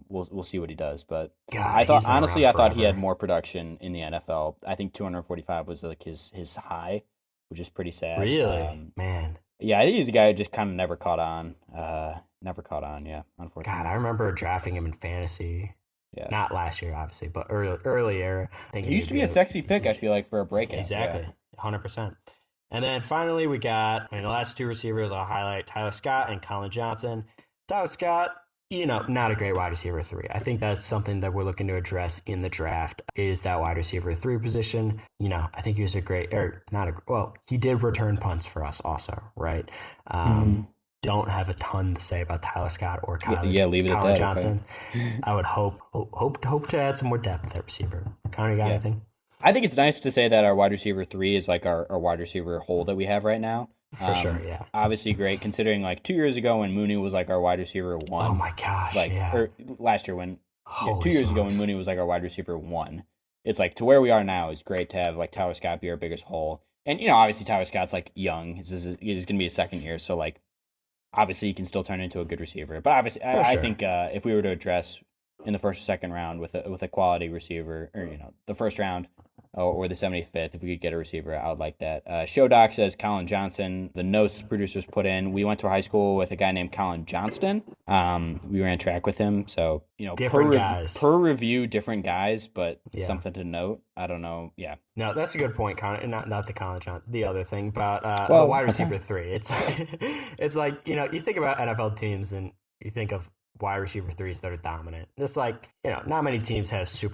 We'll see what he does. But God, I thought he had more production in the NFL. I think 245 was like his high, which is pretty sad. Really? Man. Yeah, I think he's a guy who just kind of never caught on. Yeah, unfortunately. God, I remember drafting him in fantasy. Yeah. Not last year, obviously, but earlier. I think he used to be a sexy pick, I feel like, for a breakout. Exactly. 100%. And then finally, we got, the last two receivers I'll highlight, Tyler Scott and Colin Johnson. Tyler Scott, not a great wide receiver 3. I think that's something that we're looking to address in the draft, is that wide receiver 3 position. I think he was he did return punts for us also, right? Don't have a ton to say about Tyler Scott or Colin Johnson. Okay. I would hope to add some more depth at receiver. Connor, you got anything? I think it's nice to say that our wide receiver 3 is like our wide receiver hole that we have right now. For sure, yeah. Obviously great, considering like 2 years ago when Mooney was like our wide receiver 1. Oh my gosh, or last year when 2 years ago when Mooney was like our wide receiver 1. It's like to where we are now is great to have like Tyler Scott be our biggest hole. And obviously Tyler Scott's like young. He's going to be his second year, so like obviously he can still turn into a good receiver. But obviously I think if we were to address in the first or second round with a quality receiver, or the first round or the 75th. If we could get a receiver, I would like that. Show Doc says Colin Johnson. The notes producers put in, we went to high school with a guy named Colin Johnston. We ran track with him. So, different guys. Per review, different guys, but Yeah. something to note. I don't know. Yeah. No, that's a good point, Connor. Not the Colin Johnson, the other thing, but Well, the wide okay. receiver 3. It's like, you think about NFL teams and you think of wide receiver 3s that are dominant. It's like, not many teams have three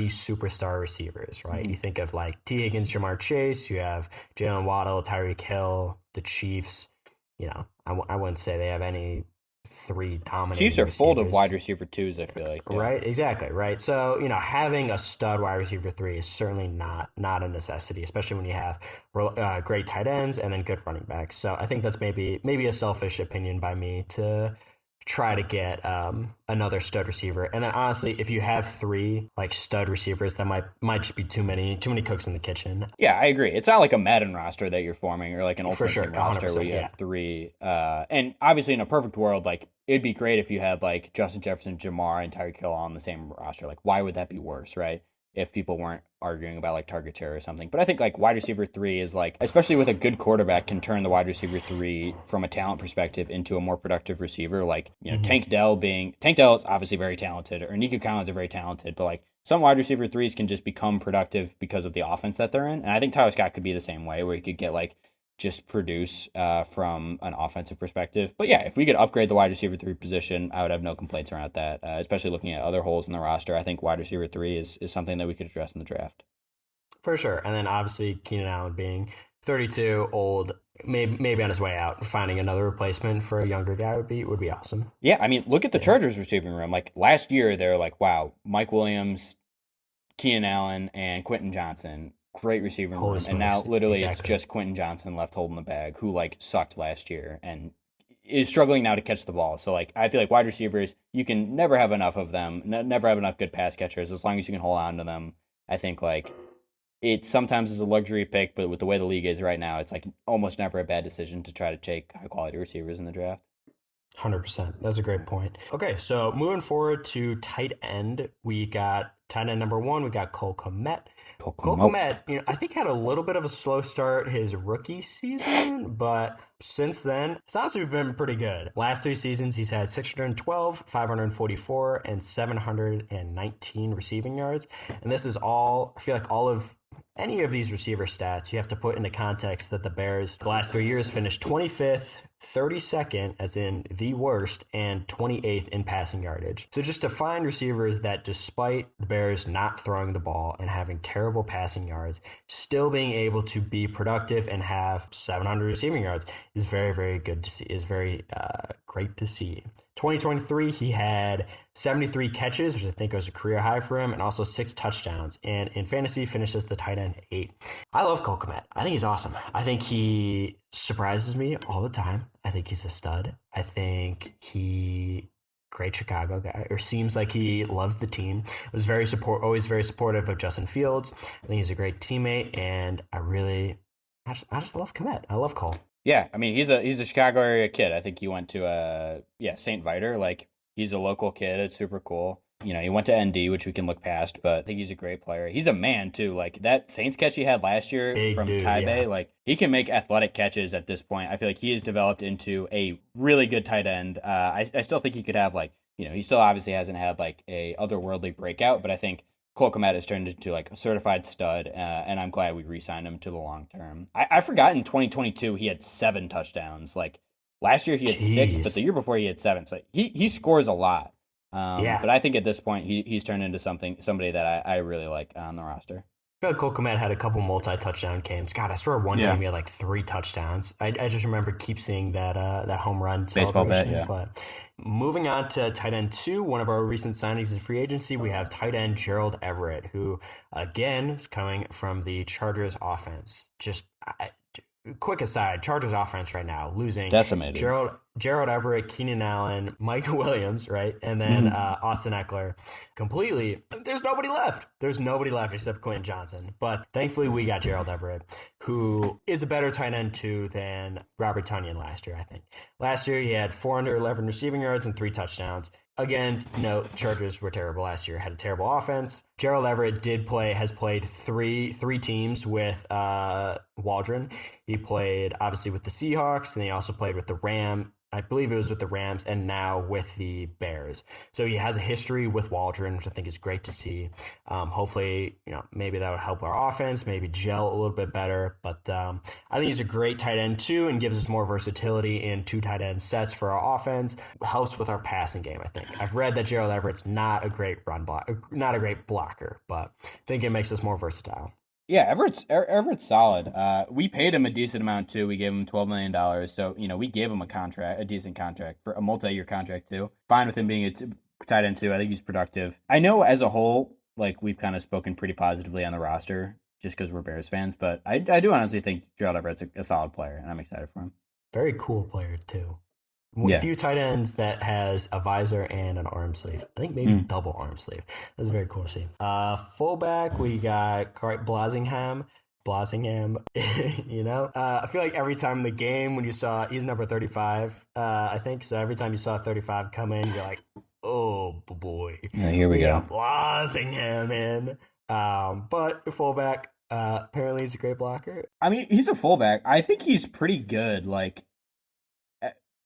superstar receivers, right? Mm-hmm. You think of like T. Higgins, Jamar Chase, you have Jalen Waddle, Tyreek Hill, the Chiefs. I wouldn't say they have any 3 dominant. Chiefs are full of wide receiver 2s, I feel like. Yeah. Right, exactly, right. So, having a stud wide receiver 3 is certainly not a necessity, especially when you have great tight ends and then good running backs. So I think that's maybe a selfish opinion by me to try to get another stud receiver. And then honestly, if you have 3 like stud receivers, that might just be too many cooks in the kitchen. Yeah, I agree. It's not like a Madden roster that you're forming or like an Ultimate Team roster where you have 3. And obviously in a perfect world, like it'd be great if you had like Justin Jefferson, Jamar, and Tyreek Hill on the same roster. Like why would that be worse, right? If people weren't arguing about like target share or something. But I think like wide receiver 3 is like, especially with a good quarterback, can turn the wide receiver 3 from a talent perspective into a more productive receiver. Like, Tank Dell is obviously very talented, or Nico Collins are very talented, but like some wide receiver 3s can just become productive because of the offense that they're in. And I think Tyler Scott could be the same way, where he could get like just produce from an offensive perspective. But yeah, if we could upgrade the wide receiver 3 position, I would have no complaints around that, especially looking at other holes in the roster. I think wide receiver 3 is something that we could address in the draft. For sure. And then obviously Keenan Allen being 32, old, maybe on his way out, finding another replacement for a younger guy would be awesome. Yeah, I mean, look at the Chargers receiving room. Like last year, they're like, wow, Mike Williams, Keenan Allen, and Quentin Johnson. Great receiving room. And now literally It's just Quentin Johnson left holding the bag, who like sucked last year and is struggling now to catch the ball. So like I feel like wide receivers, you can never have enough of them, never have enough good pass catchers as long as you can hold on to them. I think like it sometimes is a luxury pick, but with the way the league is right now, it's like almost never a bad decision to try to take high quality receivers in the draft. 100%. That's a great point. Okay, so moving forward to tight end, we got tight end number 1. We got Cole Kmet. Cole Kmet, I think had a little bit of a slow start his rookie season, but since then, it's honestly been pretty good. Last 3 seasons, he's had 612, 544, and 719 receiving yards. And this is all, I feel like all of any of these receiver stats, you have to put into context that the Bears, the last 3 years, finished 25th, 32nd, as in the worst, and 28th in passing yardage. So just to find receivers that, despite the Bears not throwing the ball and having terrible passing yards, still being able to be productive and have 700 receiving yards is very, very good to see. Is very great to see. 2023, he had 73 catches, which I think was a career high for him, and also 6 touchdowns. And in fantasy, finishes the tight end 8. I love Cole Kmet. I think he's awesome. I think he surprises me all the time. I think he's a stud. I think great Chicago guy, or seems like he loves the team. Was always very supportive of Justin Fields. I think he's a great teammate, and I just love Kmet. I love Cole. Yeah, I mean he's a Chicago area kid. I think he went to St. Vitor. Like he's a local kid. It's super cool. He went to ND, which we can look past, but I think he's a great player. He's a man too. Like that Saints catch he had last year from Tybee, like he can make athletic catches at this point. I feel like he has developed into a really good tight end. I still think he could have he still obviously hasn't had like a otherworldly breakout, but I think Cole Kmet has turned into like a certified stud, and I'm glad we re-signed him to the long term. I forgot in 2022 he had 7 touchdowns. Like last year he had 6, but the year before he had 7. So he scores a lot. But I think at this point he's turned into somebody that I really like on the roster. I feel like Cole Kmet had a couple multi-touchdown games. God, I swear one game he had like 3 touchdowns. I just remember keep seeing that home run baseball bet. Yeah. But moving on to tight end 2, one of our recent signings in free agency, we have tight end Gerald Everett, who again is coming from the Chargers offense. Quick aside, Chargers offense right now losing decimated. Gerald Everett, Keenan Allen, Mike Williams, right? And then Austin Eckler. Completely, there's nobody left. There's nobody left except Quentin Johnson. But thankfully, we got Gerald Everett, who is a better tight end too than Robert Tonyan last year, I think. Last year, he had 411 receiving yards and 3 touchdowns. Again, Chargers were terrible last year. Had a terrible offense. Gerald Everett has played three teams with Waldron. He played obviously with the Seahawks, and he also played with the Rams. I believe it was with the Rams, and now with the Bears. So he has a history with Waldron, which I think is great to see. Hopefully, maybe that would help our offense, maybe gel a little bit better. But I think he's a great tight end too, and gives us more versatility in 2 tight end sets for our offense. Helps with our passing game, I think. I've read that Gerald Everett's not a great not a great blocker, but I think it makes us more versatile. Yeah, Everett's solid. We paid him a decent amount too. We gave him $12 million, so we gave him a decent contract for a multi-year contract too. Fine with him being a tight end too. I think he's productive. I know as a whole, like we've kind of spoken pretty positively on the roster just because we're Bears fans, but I do honestly think Gerald Everett's a solid player, and I'm excited for him. Very cool player too. Yeah. Few tight ends that has a visor and an arm sleeve. I think maybe double arm sleeve. That's very cool to see. Fullback, we got Blasingham. I feel like every time in the game when you saw, he's number 35, I think. So every time you saw 35 come in, you're like, oh boy. Yeah, here we go. Blasingham in. But fullback, apparently he's a great blocker. I mean, he's a fullback. I think he's pretty good. Like,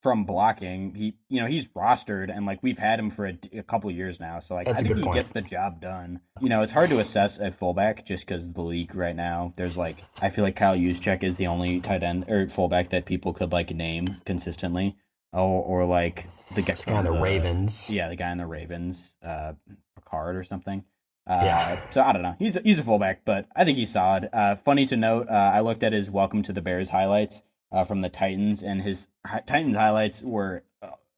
from blocking, he's rostered, and like we've had him for a couple of years now, so like I think he gets the job done. It's hard to assess a fullback just because the league right now. There's I feel like Kyle Juszczyk is the only tight end or fullback that people could like name consistently, or like the guy on the Ravens. Yeah, the guy in the Ravens, Picard or something. So I don't know. He's a fullback, but I think he's solid. Funny to note, I looked at his Welcome to the Bears highlights. From the Titans, and his Titans highlights were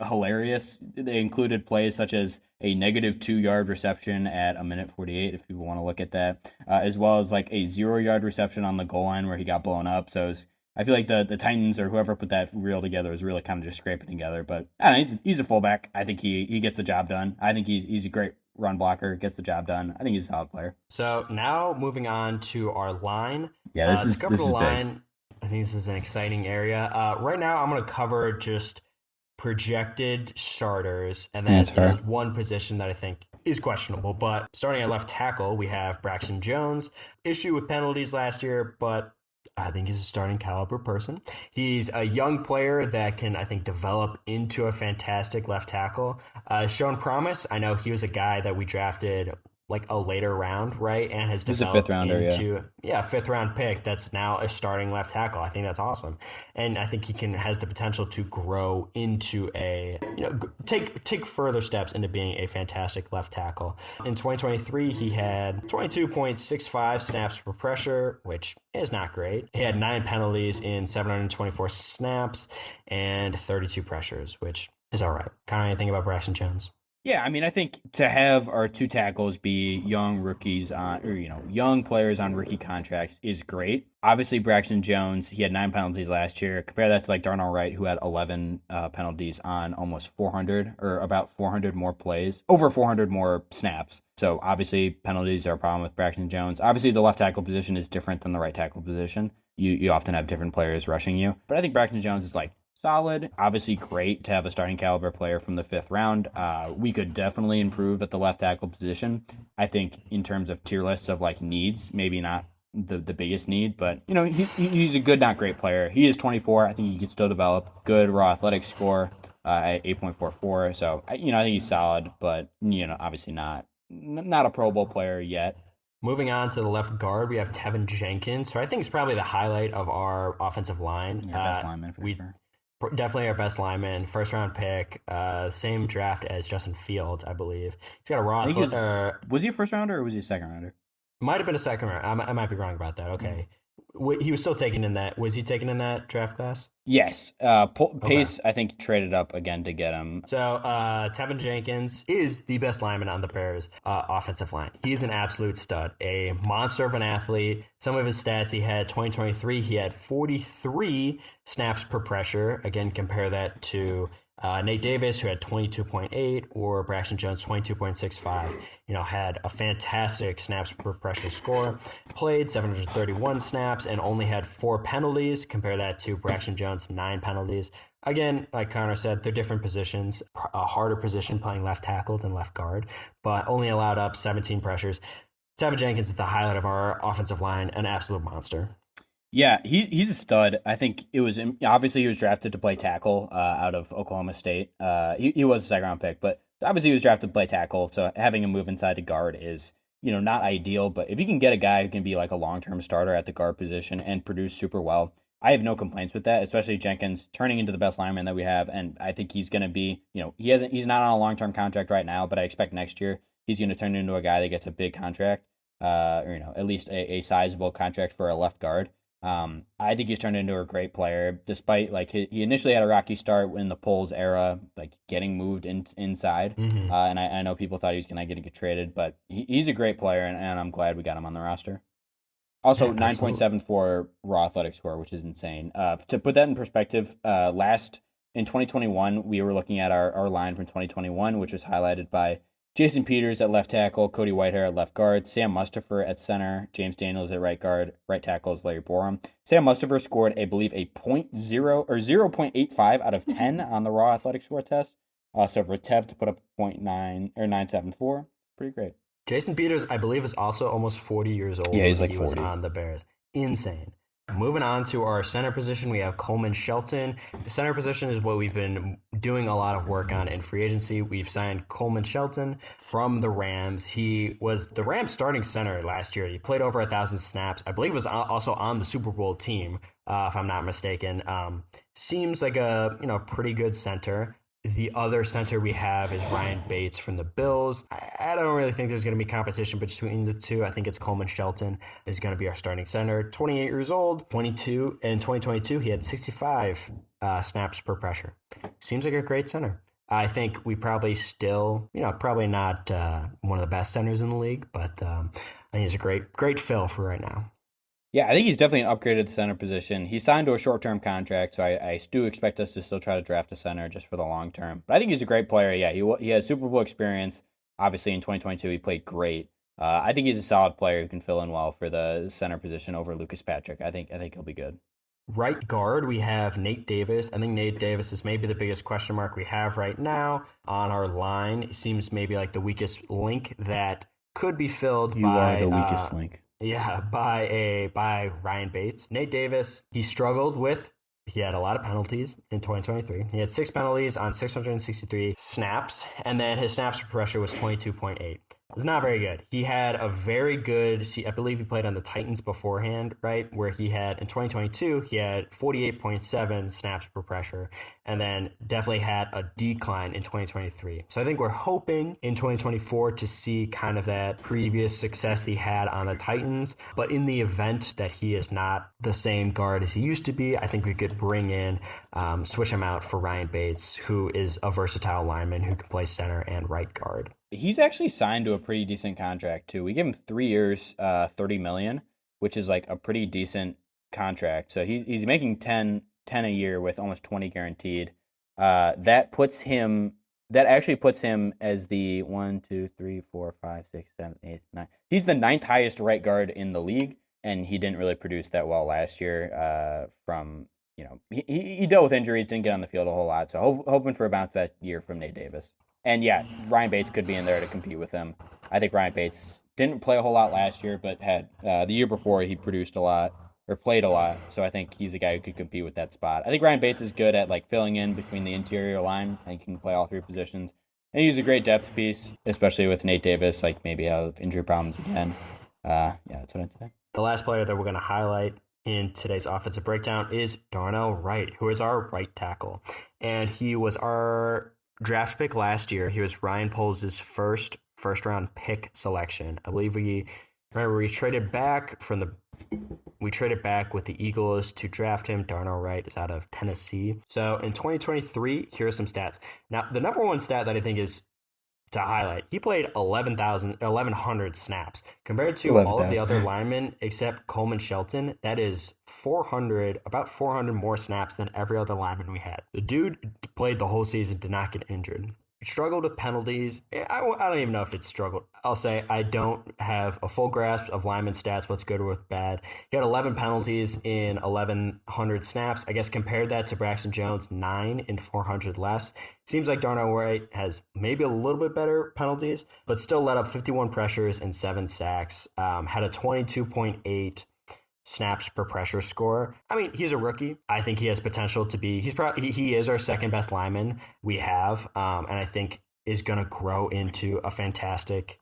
hilarious. They included plays such as a negative 2-yard reception at 1:48, if people want to look at that, as well as like a 0-yard reception on the goal line where he got blown up. So I feel like the Titans or whoever put that reel together was really kind of just scraping together. But I don't know, he's a fullback. I think he gets the job done. I think he's a great run blocker, gets the job done. I think he's a solid player. So now moving on to our line. Yeah, this is line. Big. I think this is an exciting area. Right now, I'm going to cover just projected starters, and then there's one position that I think is questionable. But starting at left tackle, we have Braxton Jones. Issue with penalties last year, but I think he's a starting caliber person. He's a young player that can, I think, develop into a fantastic left tackle. Shown promise. I know he was a guy that we drafted like a later round, right? And has developed into a 5th round pick that's now a starting left tackle. I think that's awesome. And I think he has the potential to grow into take further steps into being a fantastic left tackle. In 2023, he had 22.65 snaps per pressure, which is not great. He had 9 penalties in 724 snaps and 32 pressures, which is all right. Kind of anything about Braxton Jones? Yeah, I mean, I think to have our 2 tackles be young rookies young players on rookie contracts is great. Obviously, Braxton Jones, he had 9 penalties last year. Compare that to like Darnell Wright, who had 11 penalties on almost 400 or about 400 more plays, over 400 more snaps. So obviously, penalties are a problem with Braxton Jones. Obviously, the left tackle position is different than the right tackle position. You often have different players rushing you. But I think Braxton Jones is like solid. Obviously great to have a starting caliber player from the 5th round. We could definitely improve at the left tackle position. I think in terms of tier lists of like needs, maybe not the biggest need, but he's a good, not great player. He is 24. I think he can still develop. Good raw athletic score at 8.44. So I think he's solid, but obviously not a Pro Bowl player yet. Moving on to the left guard, we have Tevin Jenkins, who I think is probably the highlight of our offensive line. Best lineman for sure. Definitely our best lineman, 1st round pick, same draft as Justin Fields, I believe. He's got a raw. Was he a 1st rounder or was he a 2nd rounder? Might have been a 2nd round. I might be wrong about that. Okay. He was still taken in that. Was he taken in that draft class? Yes. Pace, I think, traded up again to get him. So Tevin Jenkins is the best lineman on the Bears offensive line. He's an absolute stud, a monster of an athlete. Some of his stats he had 2023, he had 43 snaps per pressure. Again, compare that to Nate Davis, who had 22.8, or Braxton Jones, 22.65, had a fantastic snaps per pressure score, played 731 snaps, and only had 4 penalties. Compare that to Braxton Jones, 9 penalties. Again, like Connor said, they're different positions, a harder position playing left tackle than left guard, but only allowed up 17 pressures. Tevin Jenkins is the highlight of our offensive line, an absolute monster. Yeah, he's a stud. I think it was obviously he was drafted to play tackle out of Oklahoma State. He was a second round pick, but obviously he was drafted to play tackle. So having him move inside to guard is not ideal. But if you can get a guy who can be like a long term starter at the guard position and produce super well, I have no complaints with that. Especially Jenkins turning into the best lineman that we have, and I think he's going to be. He's not on a long term contract right now, but I expect next year he's going to turn into a guy that gets a big contract, or at least a sizable contract for a left guard. I think he's turned into a great player, despite like he initially had a rocky start in the Poles era, like getting moved inside. Mm-hmm. And I know people thought he was going to get traded, but he's a great player, and I'm glad we got him on the roster. Also, 9.74 raw athletic score, which is insane. To put that in perspective, in 2021, we were looking at our line from 2021, which was highlighted by Jason Peters at left tackle, Cody Whitehair at left guard, Sam Mustipher at center, James Daniels at right guard, right tackle is Larry Borum. Sam Mustipher scored, I believe, a 0.85 out of 10 on the raw athletic score test. So for Tev to put up 0.9 or 9.74, pretty great. Jason Peters, I believe, is also almost 40 years old. Yeah, he's like 40. He was on the Bears. Insane. Moving on to our center position, we have Coleman Shelton. The center position is what we've been doing a lot of work on in free agency. We've signed Coleman Shelton from the Rams. He was the Rams starting center last year. He played over 1,000 snaps. I believe was also on the Super Bowl team, if I'm not mistaken. Seems like a pretty good center. The other center we have is Ryan Bates from the Bills. I don't really think there's going to be competition between the two. I think it's Coleman Shelton is going to be our starting center. 28 years old, 22 in 2022. He had 65 snaps per pressure. Seems like a great center. I think we probably still, probably not one of the best centers in the league, but I think he's a great fill for right now. Yeah, I think he's definitely an upgrade at the center position. He signed to a short-term contract, so I do expect us to still try to draft a center just for the long term. But I think he's a great player. Yeah, he has Super Bowl experience. Obviously, in 2022, he played great. I think he's a solid player who can fill in well for the center position over Lucas Patrick. I think he'll be good. Right guard, we have Nate Davis. I think Nate Davis is maybe the biggest question mark we have right now on our line. It seems maybe like the weakest link that could be filled by... You are the weakest link. Yeah, by Ryan Bates. Nate Davis, he had a lot of penalties in 2023. He had 6 penalties on 663 snaps, and then his snaps per pressure was 22.8. It's not very good. He had a very good, I believe he played on the Titans beforehand, right? Where he had, in 2022, he had 48.7 snaps per pressure, and then definitely had a decline in 2023. So I think we're hoping in 2024 to see kind of that previous success he had on the Titans. But in the event that he is not the same guard as he used to be, I think we could bring in, switch him out for Ryan Bates, who is a versatile lineman who can play center and right guard. He's actually signed to a pretty decent contract too. We give him 3 years, $30 million, which is like a pretty decent contract. So he's making 10 a year with almost 20 guaranteed. That actually puts him as the 1, 2, 3, 4, 5, 6, 7, 8, 9. He's the 9th highest right guard in the league, and he didn't really produce that well last year. He dealt with injuries, didn't get on the field a whole lot. So hoping for a bounce back year from Nate Davis. And yeah, Ryan Bates could be in there to compete with him. I think Ryan Bates didn't play a whole lot last year, but had the year before he produced a lot or played a lot. So I think he's a guy who could compete with that spot. I think Ryan Bates is good at like filling in between the interior line. I think he can play all 3 positions. And he's a great depth piece, especially with Nate Davis, like maybe have injury problems again. Yeah, that's what I'd say. The last player that we're going to highlight in today's offensive breakdown is Darnell Wright, who is our right tackle. And he was our draft pick last year. He was Ryan Poles' first round pick selection. I believe we traded back with the Eagles to draft him. Darnell Wright is out of Tennessee. So in 2023, here are some stats. Now, the number one stat that I think is to highlight, he played 1,100 snaps compared to all of the 11,000. other linemen except Coleman Shelton. That is 400, about 400 more snaps than every other lineman we had. The dude played the whole season, did not get injured. Struggled with penalties. I don't even know if it's struggled. I'll say I don't have a full grasp of lineman stats, what's good or what's bad. He had 11 penalties in 1,100 snaps. I guess compared that to Braxton Jones, 9 in 400 less. Seems like Darnell Wright has maybe a little bit better penalties, but still let up 51 pressures and 7 sacks. Had a 22.8 snaps per pressure score. I mean, he's a rookie. I think he has potential to be. He is our second best lineman we have, and I think is going to grow into a fantastic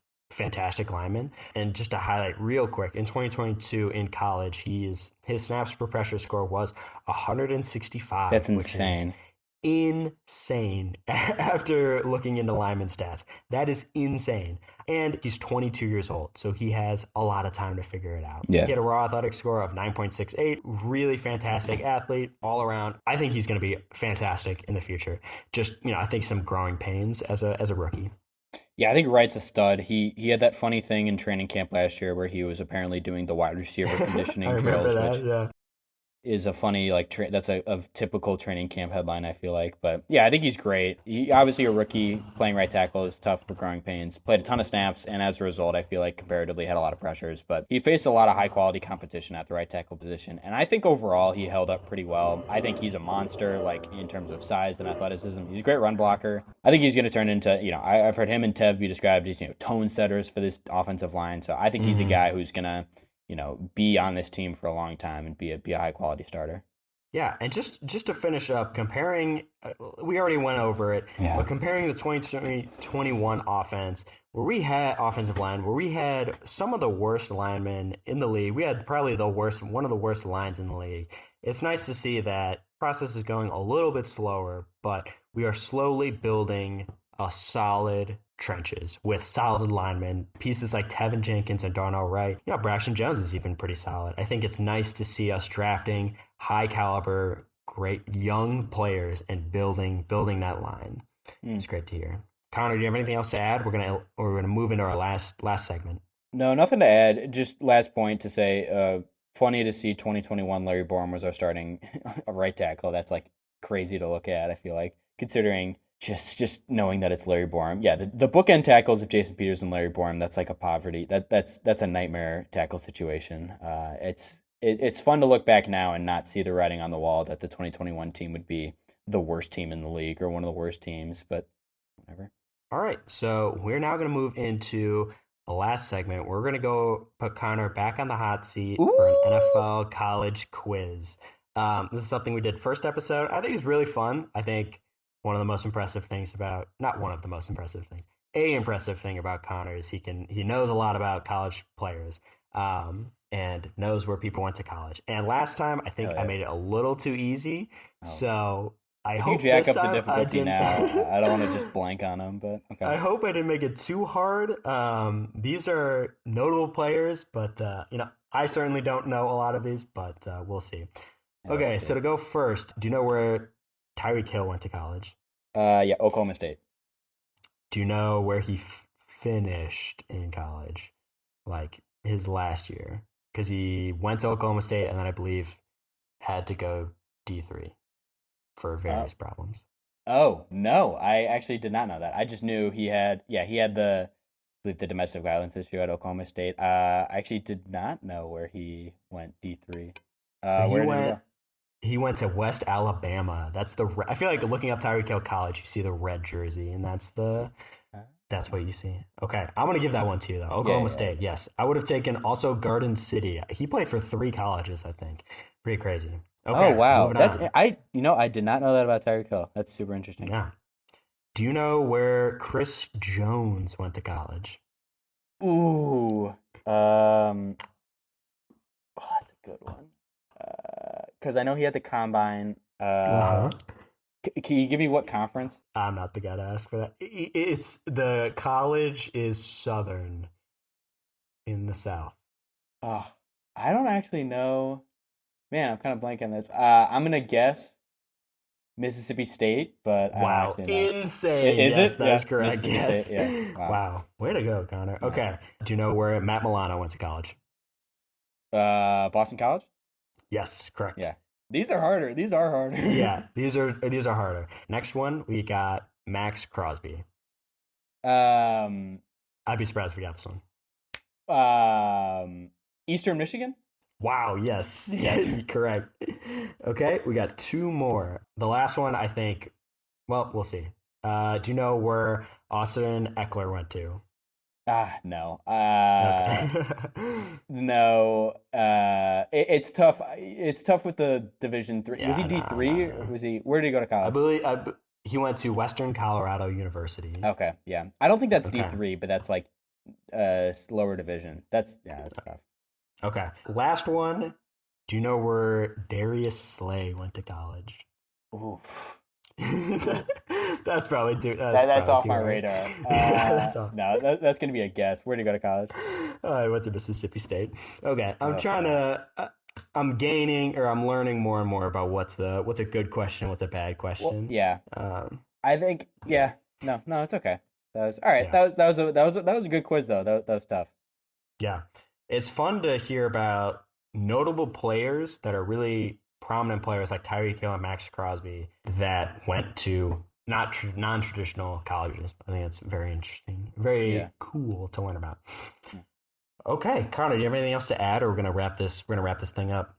lineman. And just to highlight real quick, in 2022 in college, his snaps per pressure score was 165. That's which is insane. insane after looking into lineman stats. That is insane. And he's 22 years old, so he has a lot of time to figure it out. Yeah. He had a raw athletic score of 9.68. Really fantastic athlete all around. I think he's going to be fantastic in the future. Just, I think some growing pains as a rookie. Yeah, I think Wright's a stud. He had that funny thing in training camp last year where he was apparently doing the wide receiver conditioning drills, which is a funny that's a typical training camp headline, I feel like. But yeah, I think he's great. He obviously a rookie playing right tackle is tough for growing pains. Played a ton of snaps, and as a result, I feel like comparatively had a lot of pressures. But he faced a lot of high quality competition at the right tackle position, and I think overall he held up pretty well. I think he's a monster, like in terms of size and athleticism. He's a great run blocker. I think he's going to turn into I've heard him and Tev be described as tone setters for this offensive line. So I think he's a guy who's going to be on this team for a long time and be a high quality starter. Yeah, and just to finish up, comparing, we already went over it, but comparing the 2021 offense, where we had offensive line, where we had some of the worst linemen in the league, we had probably one of the worst lines in the league. It's nice to see that process is going a little bit slower, but we are slowly building a solid trenches with solid linemen, pieces like Tevin Jenkins and Darnell Wright. Braxton Jones is even pretty solid. I think it's nice to see us drafting high caliber, great young players and building that line. It's great to hear. Connor, do you have anything else to add? We're gonna move into our last segment. No, nothing to add. Just last point to say, funny to see 2021 Larry Borom was our starting right tackle. That's like crazy to look at, I feel like, considering just knowing that it's Larry Borom. Yeah, the bookend tackles of Jason Peters and Larry Borom, that's like a poverty. That's a nightmare tackle situation. It's fun to look back now and not see the writing on the wall that the 2021 team would be the worst team in the league or one of the worst teams, but whatever. All right, so we're now going to move into the last segment. We're going to go put Connor back on the hot seat for an NFL college quiz. This is something we did first episode. I think it's really fun. I think one of the most impressive things about, not one of the most impressive things, a impressive thing about Connor is he knows a lot about college players, and knows where people went to college. And last time, I think I made it a little too easy. So I hope you jack this up the time difficulty now. I don't want to just blank on them, but okay. I hope I didn't make it too hard. These are notable players, but I certainly don't know a lot of these, but we'll see. Okay, so to go first, do you know where Tyreek Hill went to college? Yeah, Oklahoma State. Do you know where he finished in college? Like his last year? Because he went to Oklahoma State and then I believe had to go D3 for various problems. Oh, no. I actually did not know that. I just knew he had the domestic violence issue at Oklahoma State. I actually did not know where he went D3. Where did he go? He went to West Alabama. That's I feel like looking up Tyreek Hill College, you see the red jersey, and that's what you see. Okay, I'm gonna give that one to you though. Oklahoma State, yes. I would have taken also Garden City. He played for 3 colleges, I think. Pretty crazy. Okay, oh wow, that's I did not know that about Tyreek Hill. That's super interesting. Yeah. Do you know where Chris Jones went to college? Ooh, that's a good one. Because I know he had the combine. Can you give me what conference? I'm not the guy to ask for that. It's the college is Southern in the South. Oh, I don't actually know. Man, I'm kind of blanking on this. I'm gonna guess Mississippi State, but I don't Wow, actually know. insane. Is Yes, it? Yeah, that's correct. Mississippi State. Yes. Yeah. Wow. Wow. Way to go, Connor. Yeah. Okay. Do you know where Matt Milano went to college? Boston College. Yes, correct. Yeah. These are harder. These are harder. Yeah, these are harder. Next one, we got Max Crosby. um. I'd be surprised if we got this one. Eastern Michigan. Wow, yes. Yes, correct. Okay, we got two more. The last one, I think, well, we'll see. Do you know where Austin Eckler went to? No. Okay. No. It's tough. It's tough with the Division III. Was he Yeah, D3? no. Was he? Where did he go to college? He went to Western Colorado University. Okay, yeah. I don't think that's Okay. D3, but that's like lower division. That's tough. Okay. Last one. Do you know where Darius Slay went to college? Ooh. That's probably too. That's off my hard. radar. That's off. No, that's gonna be a guess. Where did he go to college? I went to Mississippi State. Okay, I'm Oh, trying to. I'm gaining, or I'm learning more and more about what's a good question, what's a bad question. Well, yeah. I think yeah. No, it's okay. That was all right. Yeah. That was a good quiz though. That was tough. Yeah, it's fun to hear about notable players that are really prominent players like Tyreek Hill and Max Crosby that went to non-traditional colleges. I think it's very interesting, very cool to learn about. Yeah. Okay, Connor, do you have anything else to add, or we're gonna wrap this thing up?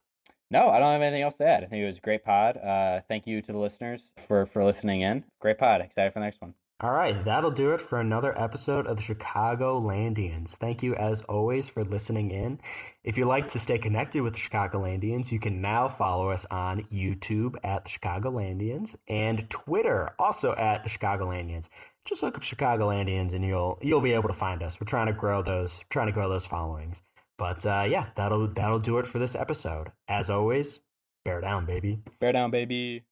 No, I don't have anything else to add. I think it was a great pod. Thank you to the listeners for listening in. Great pod. Excited for the next one. All right, that'll do it for another episode of the Chicagolandians. Thank you, as always, for listening in. If you'd like to stay connected with the Chicagolandians, you can now follow us on YouTube at the Chicagolandians and Twitter also at the Chicagolandians. Just look up Chicagolandians and you'll be able to find us. We're trying to grow those followings. But yeah, that'll do it for this episode. As always, bear down, baby. Bear down, baby.